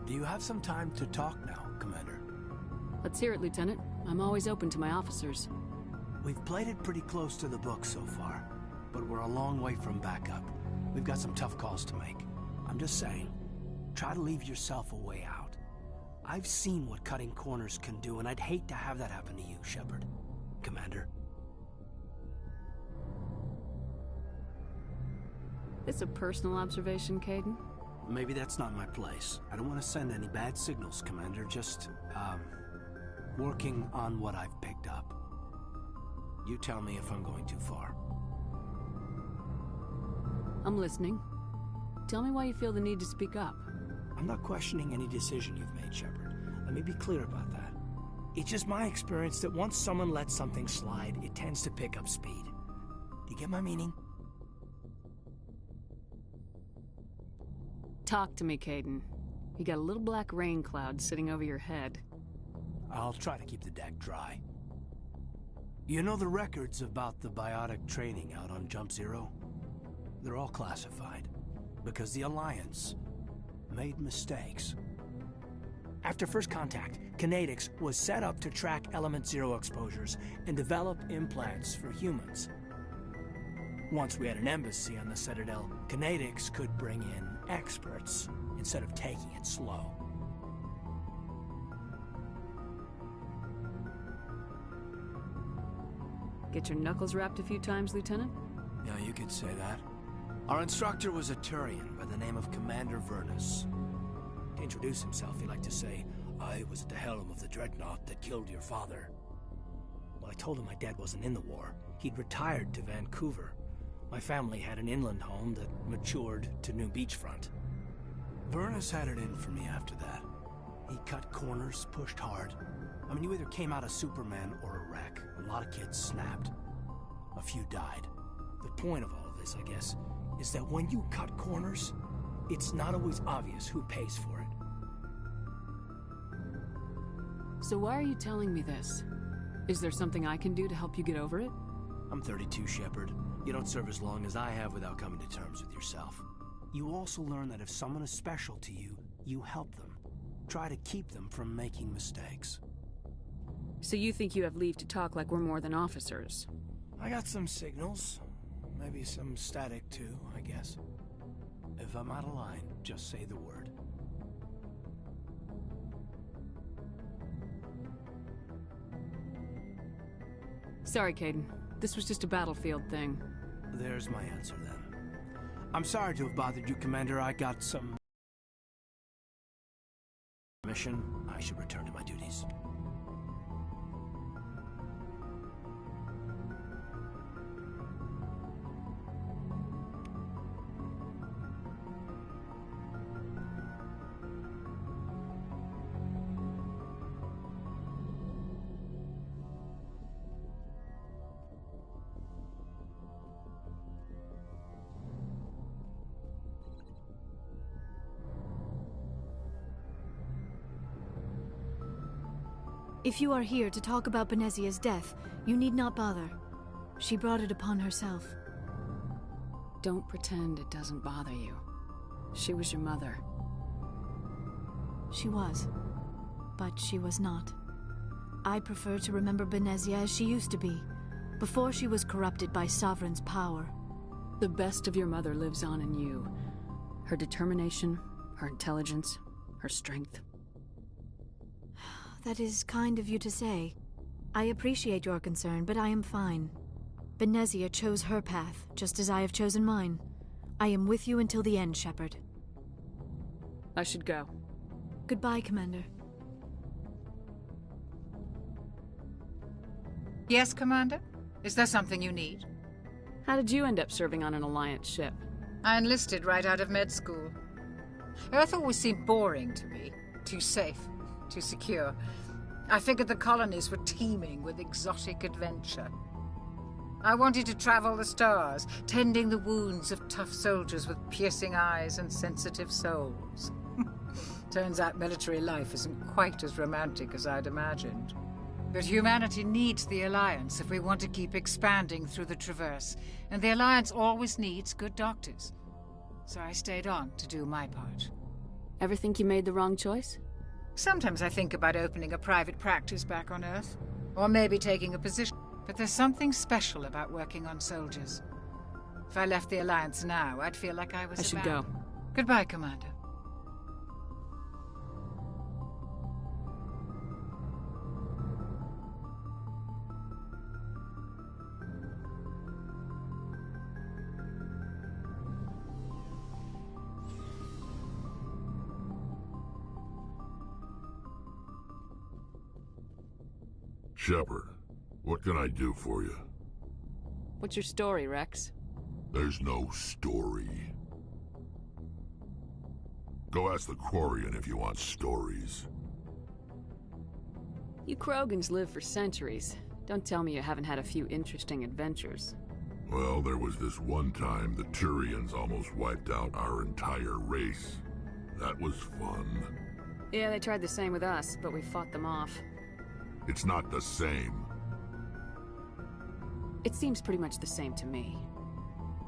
Do you have some time to talk now, Commander? Let's hear it, Lieutenant. I'm always open to my officers. We've played it pretty close to the book so far, but we're a long way from backup. We've got some tough calls to make. I'm just saying, try to leave yourself a way out. I've seen what cutting corners can do, and I'd hate to have that happen to you, Shepard. Commander. This a personal observation, Caden? Maybe that's not my place. I don't want to send any bad signals, Commander. Just, working on what I've picked up. You tell me if I'm going too far. I'm listening. Tell me why you feel the need to speak up. I'm not questioning any decision you've made, Shepard. Let me be clear about that. It's just my experience that once someone lets something slide, it tends to pick up speed. Do you get my meaning? Talk to me, Caden. You got a little black rain cloud sitting over your head. I'll try to keep the deck dry. You know the records about the biotic training out on Jump Zero? They're all classified, because the Alliance made mistakes. After first contact, Kinetics was set up to track Element Zero exposures and develop implants for humans. Once we had an embassy on the Citadel, Kinetics could bring in experts instead of taking it slow. Get your knuckles rapped a few times, Lieutenant? Yeah, you could say that. Our instructor was a Turian by the name of Commander Vernus. To introduce himself, he liked to say, "I was at the helm of the dreadnought that killed your father." Well, I told him my dad wasn't in the war. He'd retired to Vancouver. My family had an inland home that matured to New Beachfront. Vernus had it in for me after that. He cut corners, pushed hard. I mean, you either came out a Superman or a wreck. A lot of kids snapped. A few died. The point of all of this, I guess, is that when you cut corners, it's not always obvious who pays for it. So why are you telling me this? Is there something I can do to help you get over it? I'm 32, Shepard. You don't serve as long as I have without coming to terms with yourself. You also learn that if someone is special to you, you help them. Try to keep them from making mistakes. So you think you have leave to talk like we're more than officers? I got some signals. Maybe some static too, I guess. If I'm out of line, just say the word. Sorry, Caden. This was just a battlefield thing. There's my answer then. I'm sorry to have bothered you, Commander. I got some mission. I should return to my duties. If you are here to talk about Benezia's death, you need not bother. She brought it upon herself. Don't pretend it doesn't bother you. She was your mother. She was. But she was not. I prefer to remember Benezia as she used to be, before she was corrupted by Sovereign's power. The best of your mother lives on in you. Her determination, her intelligence, her strength. That is kind of you to say. I appreciate your concern, but I am fine. Benezia chose her path, just as I have chosen mine. I am with you until the end, Shepard. I should go. Goodbye, Commander. Yes, Commander? Is there something you need? How did you end up serving on an Alliance ship? I enlisted right out of med school. Earth always seemed boring to me. Too safe, too secure. I figured the colonies were teeming with exotic adventure. I wanted to travel the stars, tending the wounds of tough soldiers with piercing eyes and sensitive souls. Turns out military life isn't quite as romantic as I'd imagined. But humanity needs the Alliance if we want to keep expanding through the Traverse, and the Alliance always needs good doctors. So I stayed on to do my part. Ever think you made the wrong choice? Sometimes I think about opening a private practice back on Earth, or maybe taking a position. But there's something special about working on soldiers. If I left the Alliance now, I'd feel like I was I should go. Goodbye, Commander. Shepard, what can I do for you? What's your story, Rex? There's no story. Go ask the Quarian if you want stories. You Krogans live for centuries. Don't tell me you haven't had a few interesting adventures. Well, there was this one time the Turians almost wiped out our entire race. That was fun. Yeah, they tried the same with us, but we fought them off. It's not the same. It seems pretty much the same to me.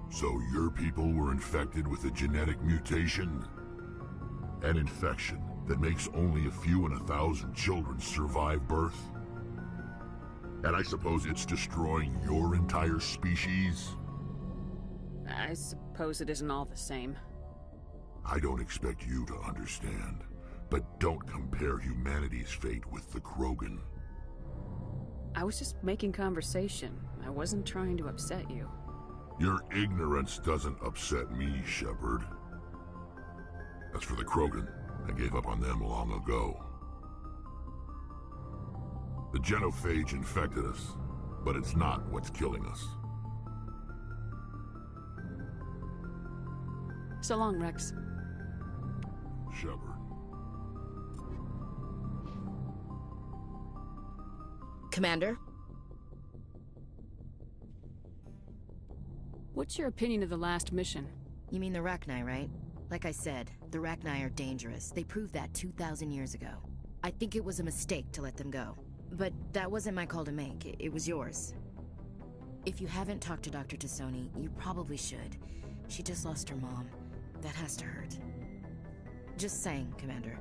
So your people were infected with a genetic mutation? An infection that makes only a few in 1,000 children survive birth? And I suppose it's destroying your entire species? I suppose it isn't all the same. I don't expect you to understand, but don't compare humanity's fate with the Krogan. I was just making conversation. I wasn't trying to upset you. Your ignorance doesn't upset me, Shepard. As for the Krogan, I gave up on them long ago. The genophage infected us, but it's not what's killing us. So long, Rex. Shepard. Commander? What's your opinion of the last mission? You mean the Rachni, right? Like I said, the Rachni are dangerous. They proved that 2,000 years ago. I think it was a mistake to let them go. But that wasn't my call to make. It was yours. If you haven't talked to Dr. Tassoni, you probably should. She just lost her mom. That has to hurt. Just saying, Commander.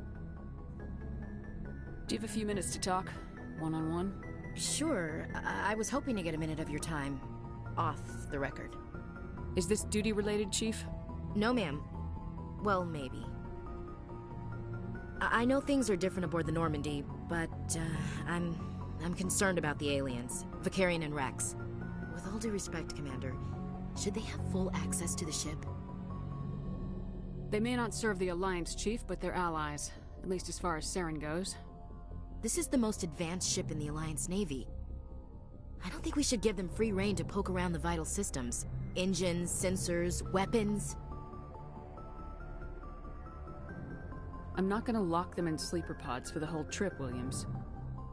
Do you have a few minutes to talk? One-on-one? Sure. I was hoping to get a minute of your time. Off the record. Is this duty-related, Chief? No, ma'am. Well, maybe. I know things are different aboard the Normandy, but, I'm concerned about the aliens. Vicarian and Rex. With all due respect, Commander, should they have full access to the ship? They may not serve the Alliance, Chief, but they're allies. At least as far as Saren goes. This is the most advanced ship in the Alliance Navy. I don't think we should give them free rein to poke around the vital systems. Engines, sensors, weapons. I'm not gonna lock them in sleeper pods for the whole trip, Williams.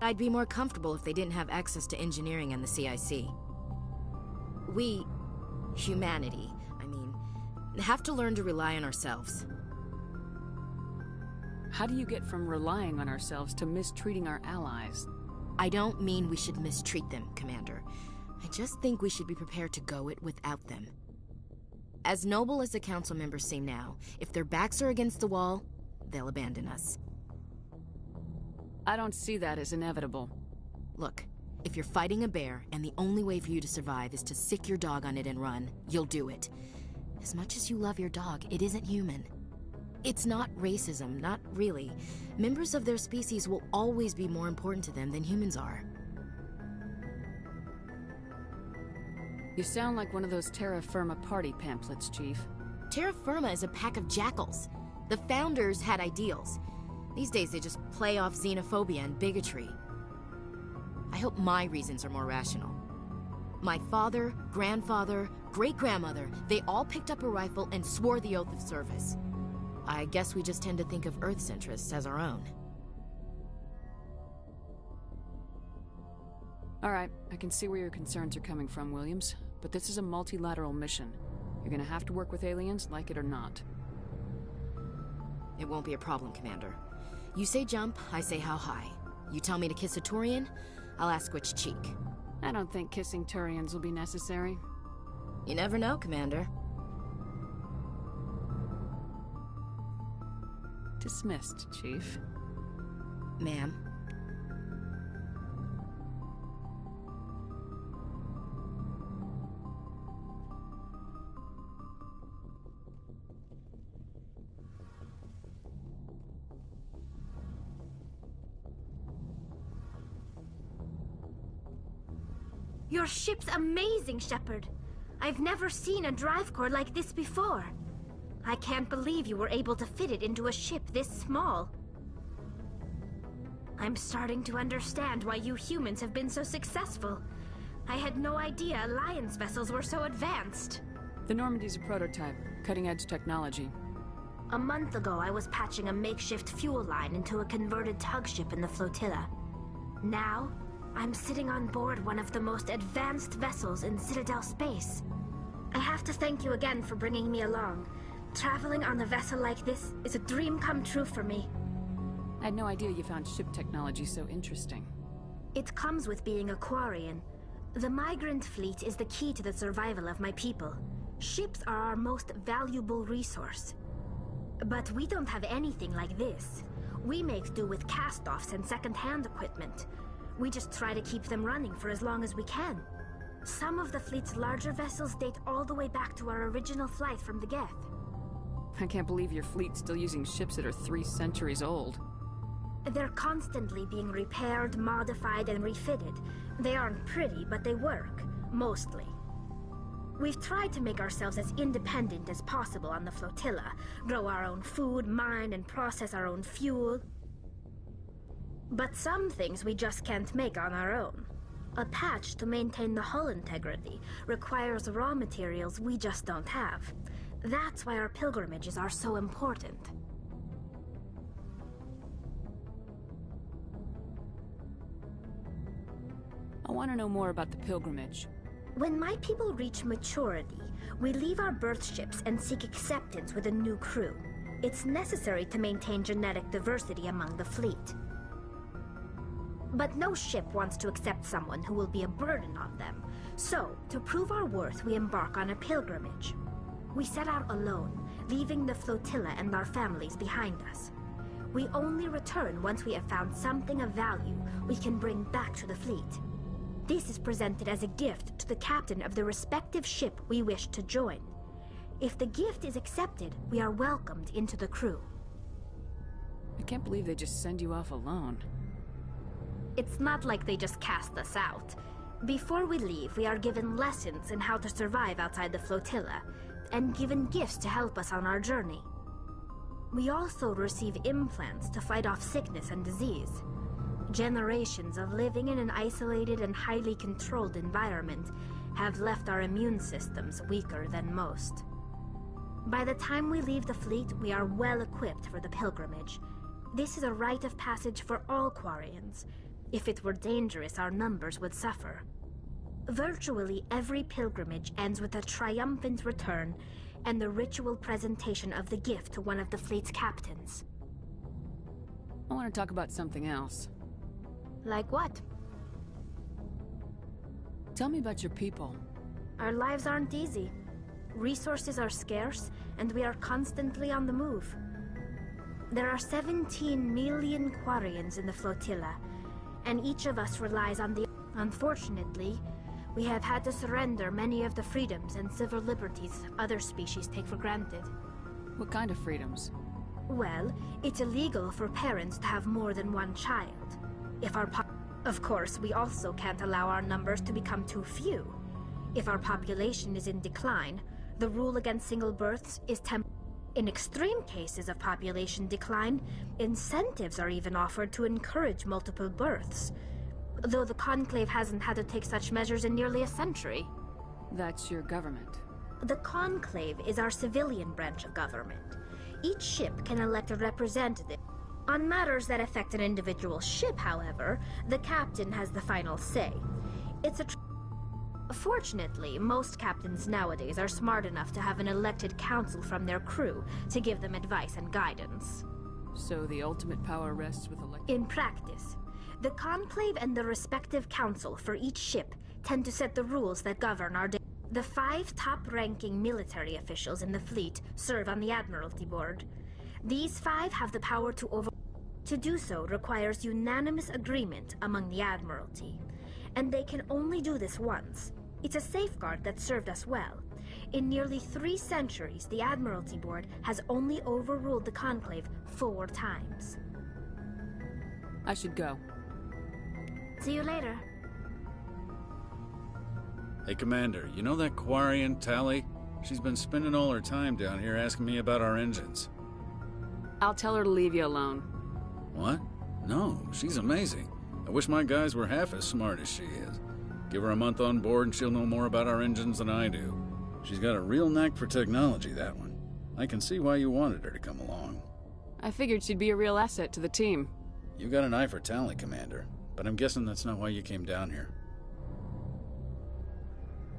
I'd be more comfortable if they didn't have access to engineering and the CIC. We, humanity, have to learn to rely on ourselves. How do you get from relying on ourselves to mistreating our allies? I don't mean we should mistreat them, Commander. I just think we should be prepared to go it without them. As noble as the Council members seem now, if their backs are against the wall, they'll abandon us. I don't see that as inevitable. Look, if you're fighting a bear and the only way for you to survive is to sick your dog on it and run, you'll do it. As much as you love your dog, it isn't human. It's not racism, not really. Members of their species will always be more important to them than humans are. You sound like one of those Terra Firma party pamphlets, Chief. Terra Firma is a pack of jackals. The founders had ideals. These days they just play off xenophobia and bigotry. I hope my reasons are more rational. My father, grandfather, great-grandmother, they all picked up a rifle and swore the oath of service. I guess we just tend to think of Earth's interests as our own. All right, I can see where your concerns are coming from, Williams. But this is a multilateral mission. You're gonna have to work with aliens, like it or not. It won't be a problem, Commander. You say jump, I say how high. You tell me to kiss a Turian, I'll ask which cheek. I don't think kissing Turians will be necessary. You never know, Commander. Dismissed, Chief. Ma'am. Your ship's amazing, Shepard. I've never seen a drive core like this before. I can't believe you were able to fit it into a ship this small. I'm starting to understand why you humans have been so successful. I had no idea Alliance vessels were so advanced. The Normandy's a prototype, cutting-edge technology. A month ago, I was patching a makeshift fuel line into a converted tug ship in the flotilla. Now, I'm sitting on board one of the most advanced vessels in Citadel space. I have to thank you again for bringing me along. Traveling on a vessel like this is a dream come true for me. I had no idea you found ship technology so interesting. It comes with being a Quarian. The migrant fleet is the key to the survival of my people. Ships are our most valuable resource. But we don't have anything like this. We make do with cast-offs and second-hand equipment. We just try to keep them running for as long as we can. Some of the fleet's larger vessels date all the way back to our original flight from the Geth. I can't believe your fleet's still using ships that are 3 centuries old. They're constantly being repaired, modified, and refitted. They aren't pretty, but they work. Mostly. We've tried to make ourselves as independent as possible on the flotilla. Grow our own food, mine, and process our own fuel. But some things we just can't make on our own. A patch to maintain the hull integrity requires raw materials we just don't have. That's why our pilgrimages are so important. I want to know more about the pilgrimage. When my people reach maturity, we leave our birth ships and seek acceptance with a new crew. It's necessary to maintain genetic diversity among the fleet. But no ship wants to accept someone who will be a burden on them. So, to prove our worth, we embark on a pilgrimage. We set out alone, leaving the flotilla and our families behind us. We only return once we have found something of value we can bring back to the fleet. This is presented as a gift to the captain of the respective ship we wish to join. If the gift is accepted, we are welcomed into the crew. I can't believe they just send you off alone. It's not like they just cast us out. Before we leave, we are given lessons in how to survive outside the flotilla, and given gifts to help us on our journey. We also receive implants to fight off sickness and disease. Generations of living in an isolated and highly controlled environment have left our immune systems weaker than most. By the time we leave the fleet, we are well equipped for the pilgrimage. This is a rite of passage for all Quarians. If it were dangerous, our numbers would suffer. Virtually every pilgrimage ends with a triumphant return and the ritual presentation of the gift to one of the fleet's captains. I want to talk about something else. Like what? Tell me about your people. Our lives aren't easy. Resources are scarce, and we are constantly on the move. There are 17 million Quarians in the flotilla, and each of us relies on the... Unfortunately, we have had to surrender many of the freedoms and civil liberties other species take for granted. What kind of freedoms? Well, it's illegal for parents to have more than one child. Of course, we also can't allow our numbers to become too few. If our population is in decline, the rule against single births is In extreme cases of population decline, incentives are even offered to encourage multiple births, though the Conclave hasn't had to take such measures in nearly a century. That's your government. The Conclave is our civilian branch of government. Each ship can elect a representative. On matters that affect an individual ship, however, the captain has the final say. Fortunately, most captains nowadays are smart enough to have an elected council from their crew to give them advice and guidance. So the ultimate power rests with elected... In practice, the Conclave and the respective council for each ship tend to set the rules that govern our day. The 5 top-ranking military officials in the fleet serve on the Admiralty Board. These 5 have the power to do so requires unanimous agreement among the Admiralty, and they can only do this once. It's a safeguard that served us well. In nearly 3 centuries, the Admiralty Board has only overruled the Conclave 4 times. I should go. See you later. Hey, Commander, you know that Quarian, Tally? She's been spending all her time down here asking me about our engines. I'll tell her to leave you alone. What? No, she's amazing. I wish my guys were half as smart as she is. Give her a month on board and she'll know more about our engines than I do. She's got a real knack for technology, that one. I can see why you wanted her to come along. I figured she'd be a real asset to the team. You got an eye for talent, Commander, but I'm guessing that's not why you came down here.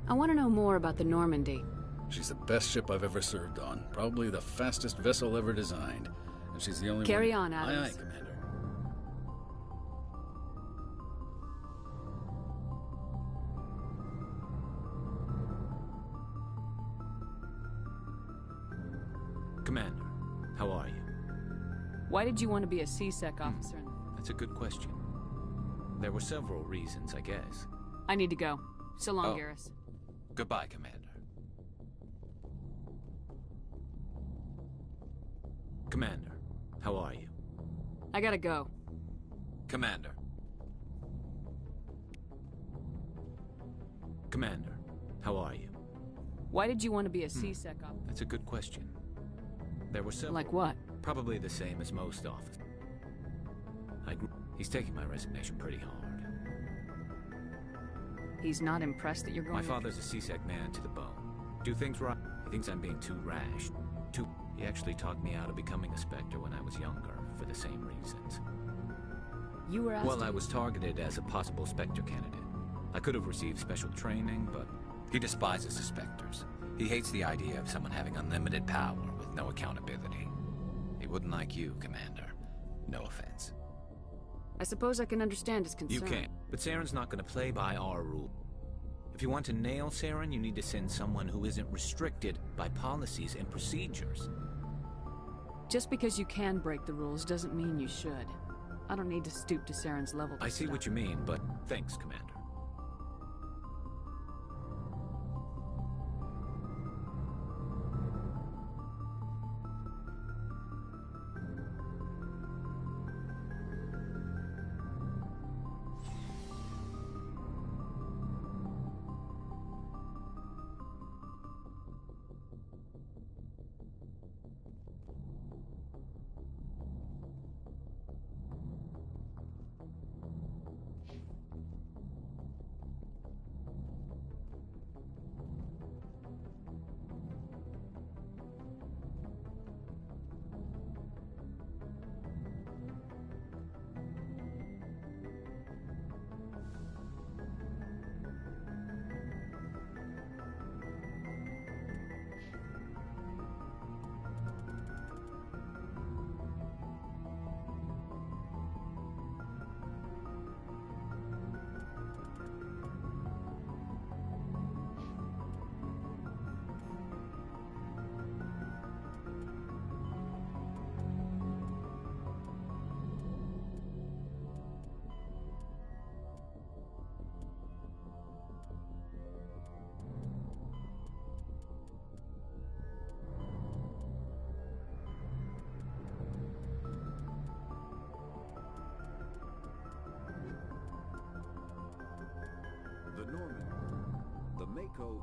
I want to know more about the Normandy. She's the best ship I've ever served on. Probably the fastest vessel ever designed. And she's the only Carry one... on, Adams. Aye, aye, Commander. Commander, how are you? Why did you want to be a C-Sec officer? That's a good question. There were several reasons, I guess. I need to go. So long, Garrus. Goodbye, Commander. Commander, how are you? I gotta go. Commander. Commander, how are you? Why did you want to be a C-Sec officer? That's a good question. There were several. Like what? Probably the same as most officers. He's taking my resignation pretty hard. He's not impressed that you're going... My father's a C-Sec man to the bone. Do things right. He thinks I'm being too rash. He actually talked me out of becoming a Spectre when I was younger, for the same reasons. You were asked... Well, I was targeted as a possible Spectre candidate. I could have received special training, but... He despises the Spectres. He hates the idea of someone having unlimited power with no accountability. He wouldn't like you, Commander. No offense. I suppose I can understand his concern. You can, but Saren's not going to play by our rule. If you want to nail Saren, you need to send someone who isn't restricted by policies and procedures. Just because you can break the rules doesn't mean you should. I don't need to stoop to Saren's level. I see what you mean, but thanks, Commander.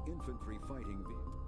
infantry fighting vehicle.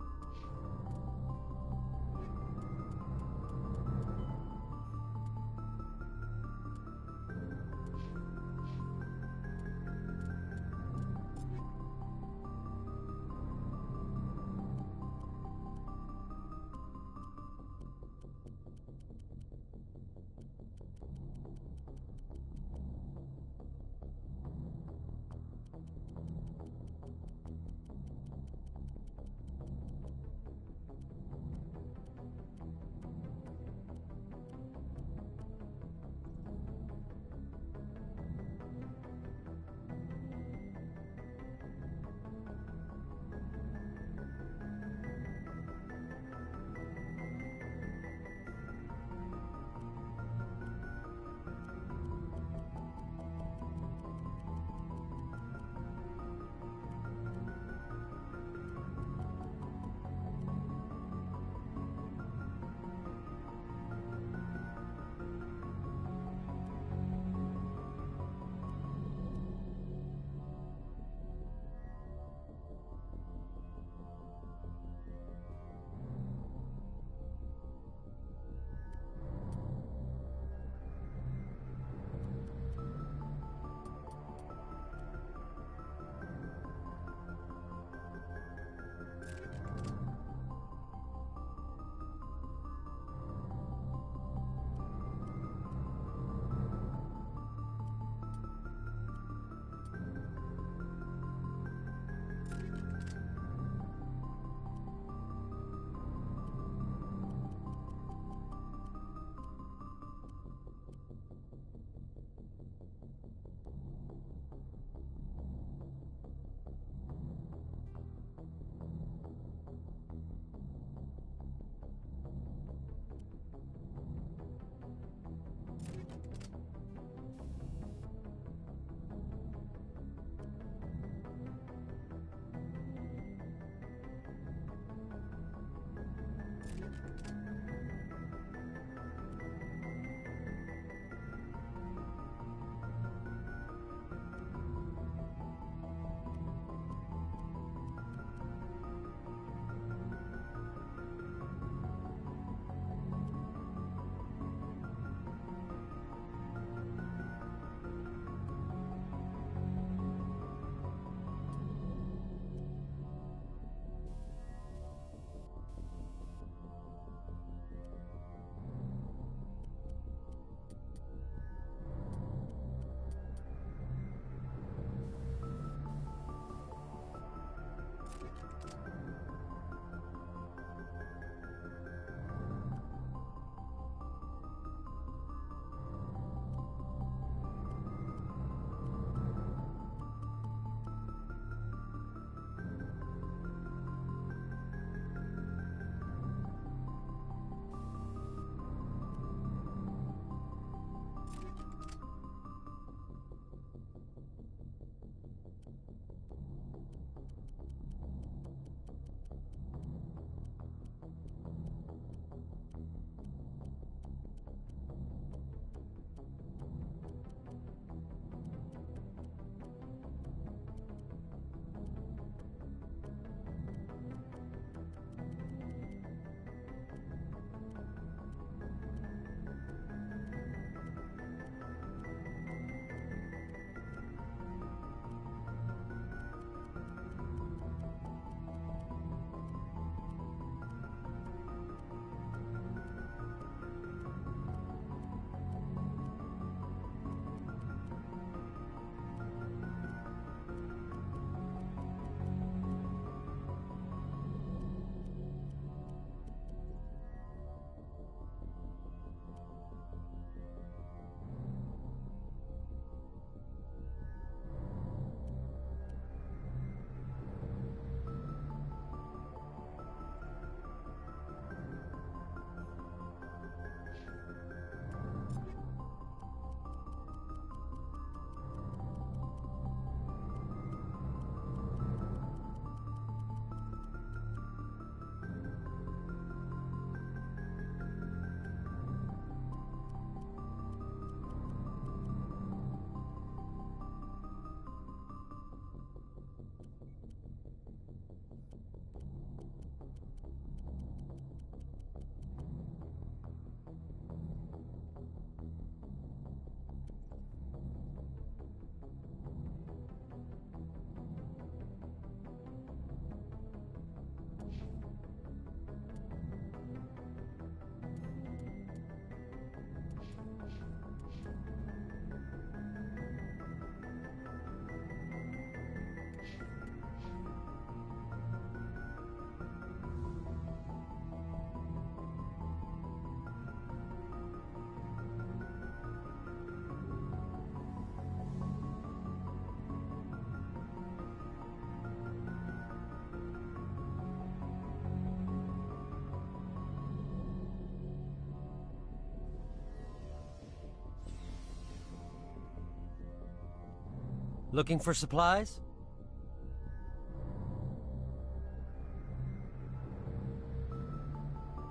Looking for supplies?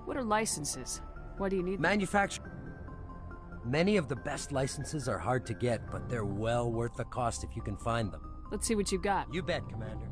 What are licenses? Why do you need them? Manufacture. Many of the best licenses are hard to get, but they're well worth the cost if you can find them. Let's see what you got. You bet, Commander.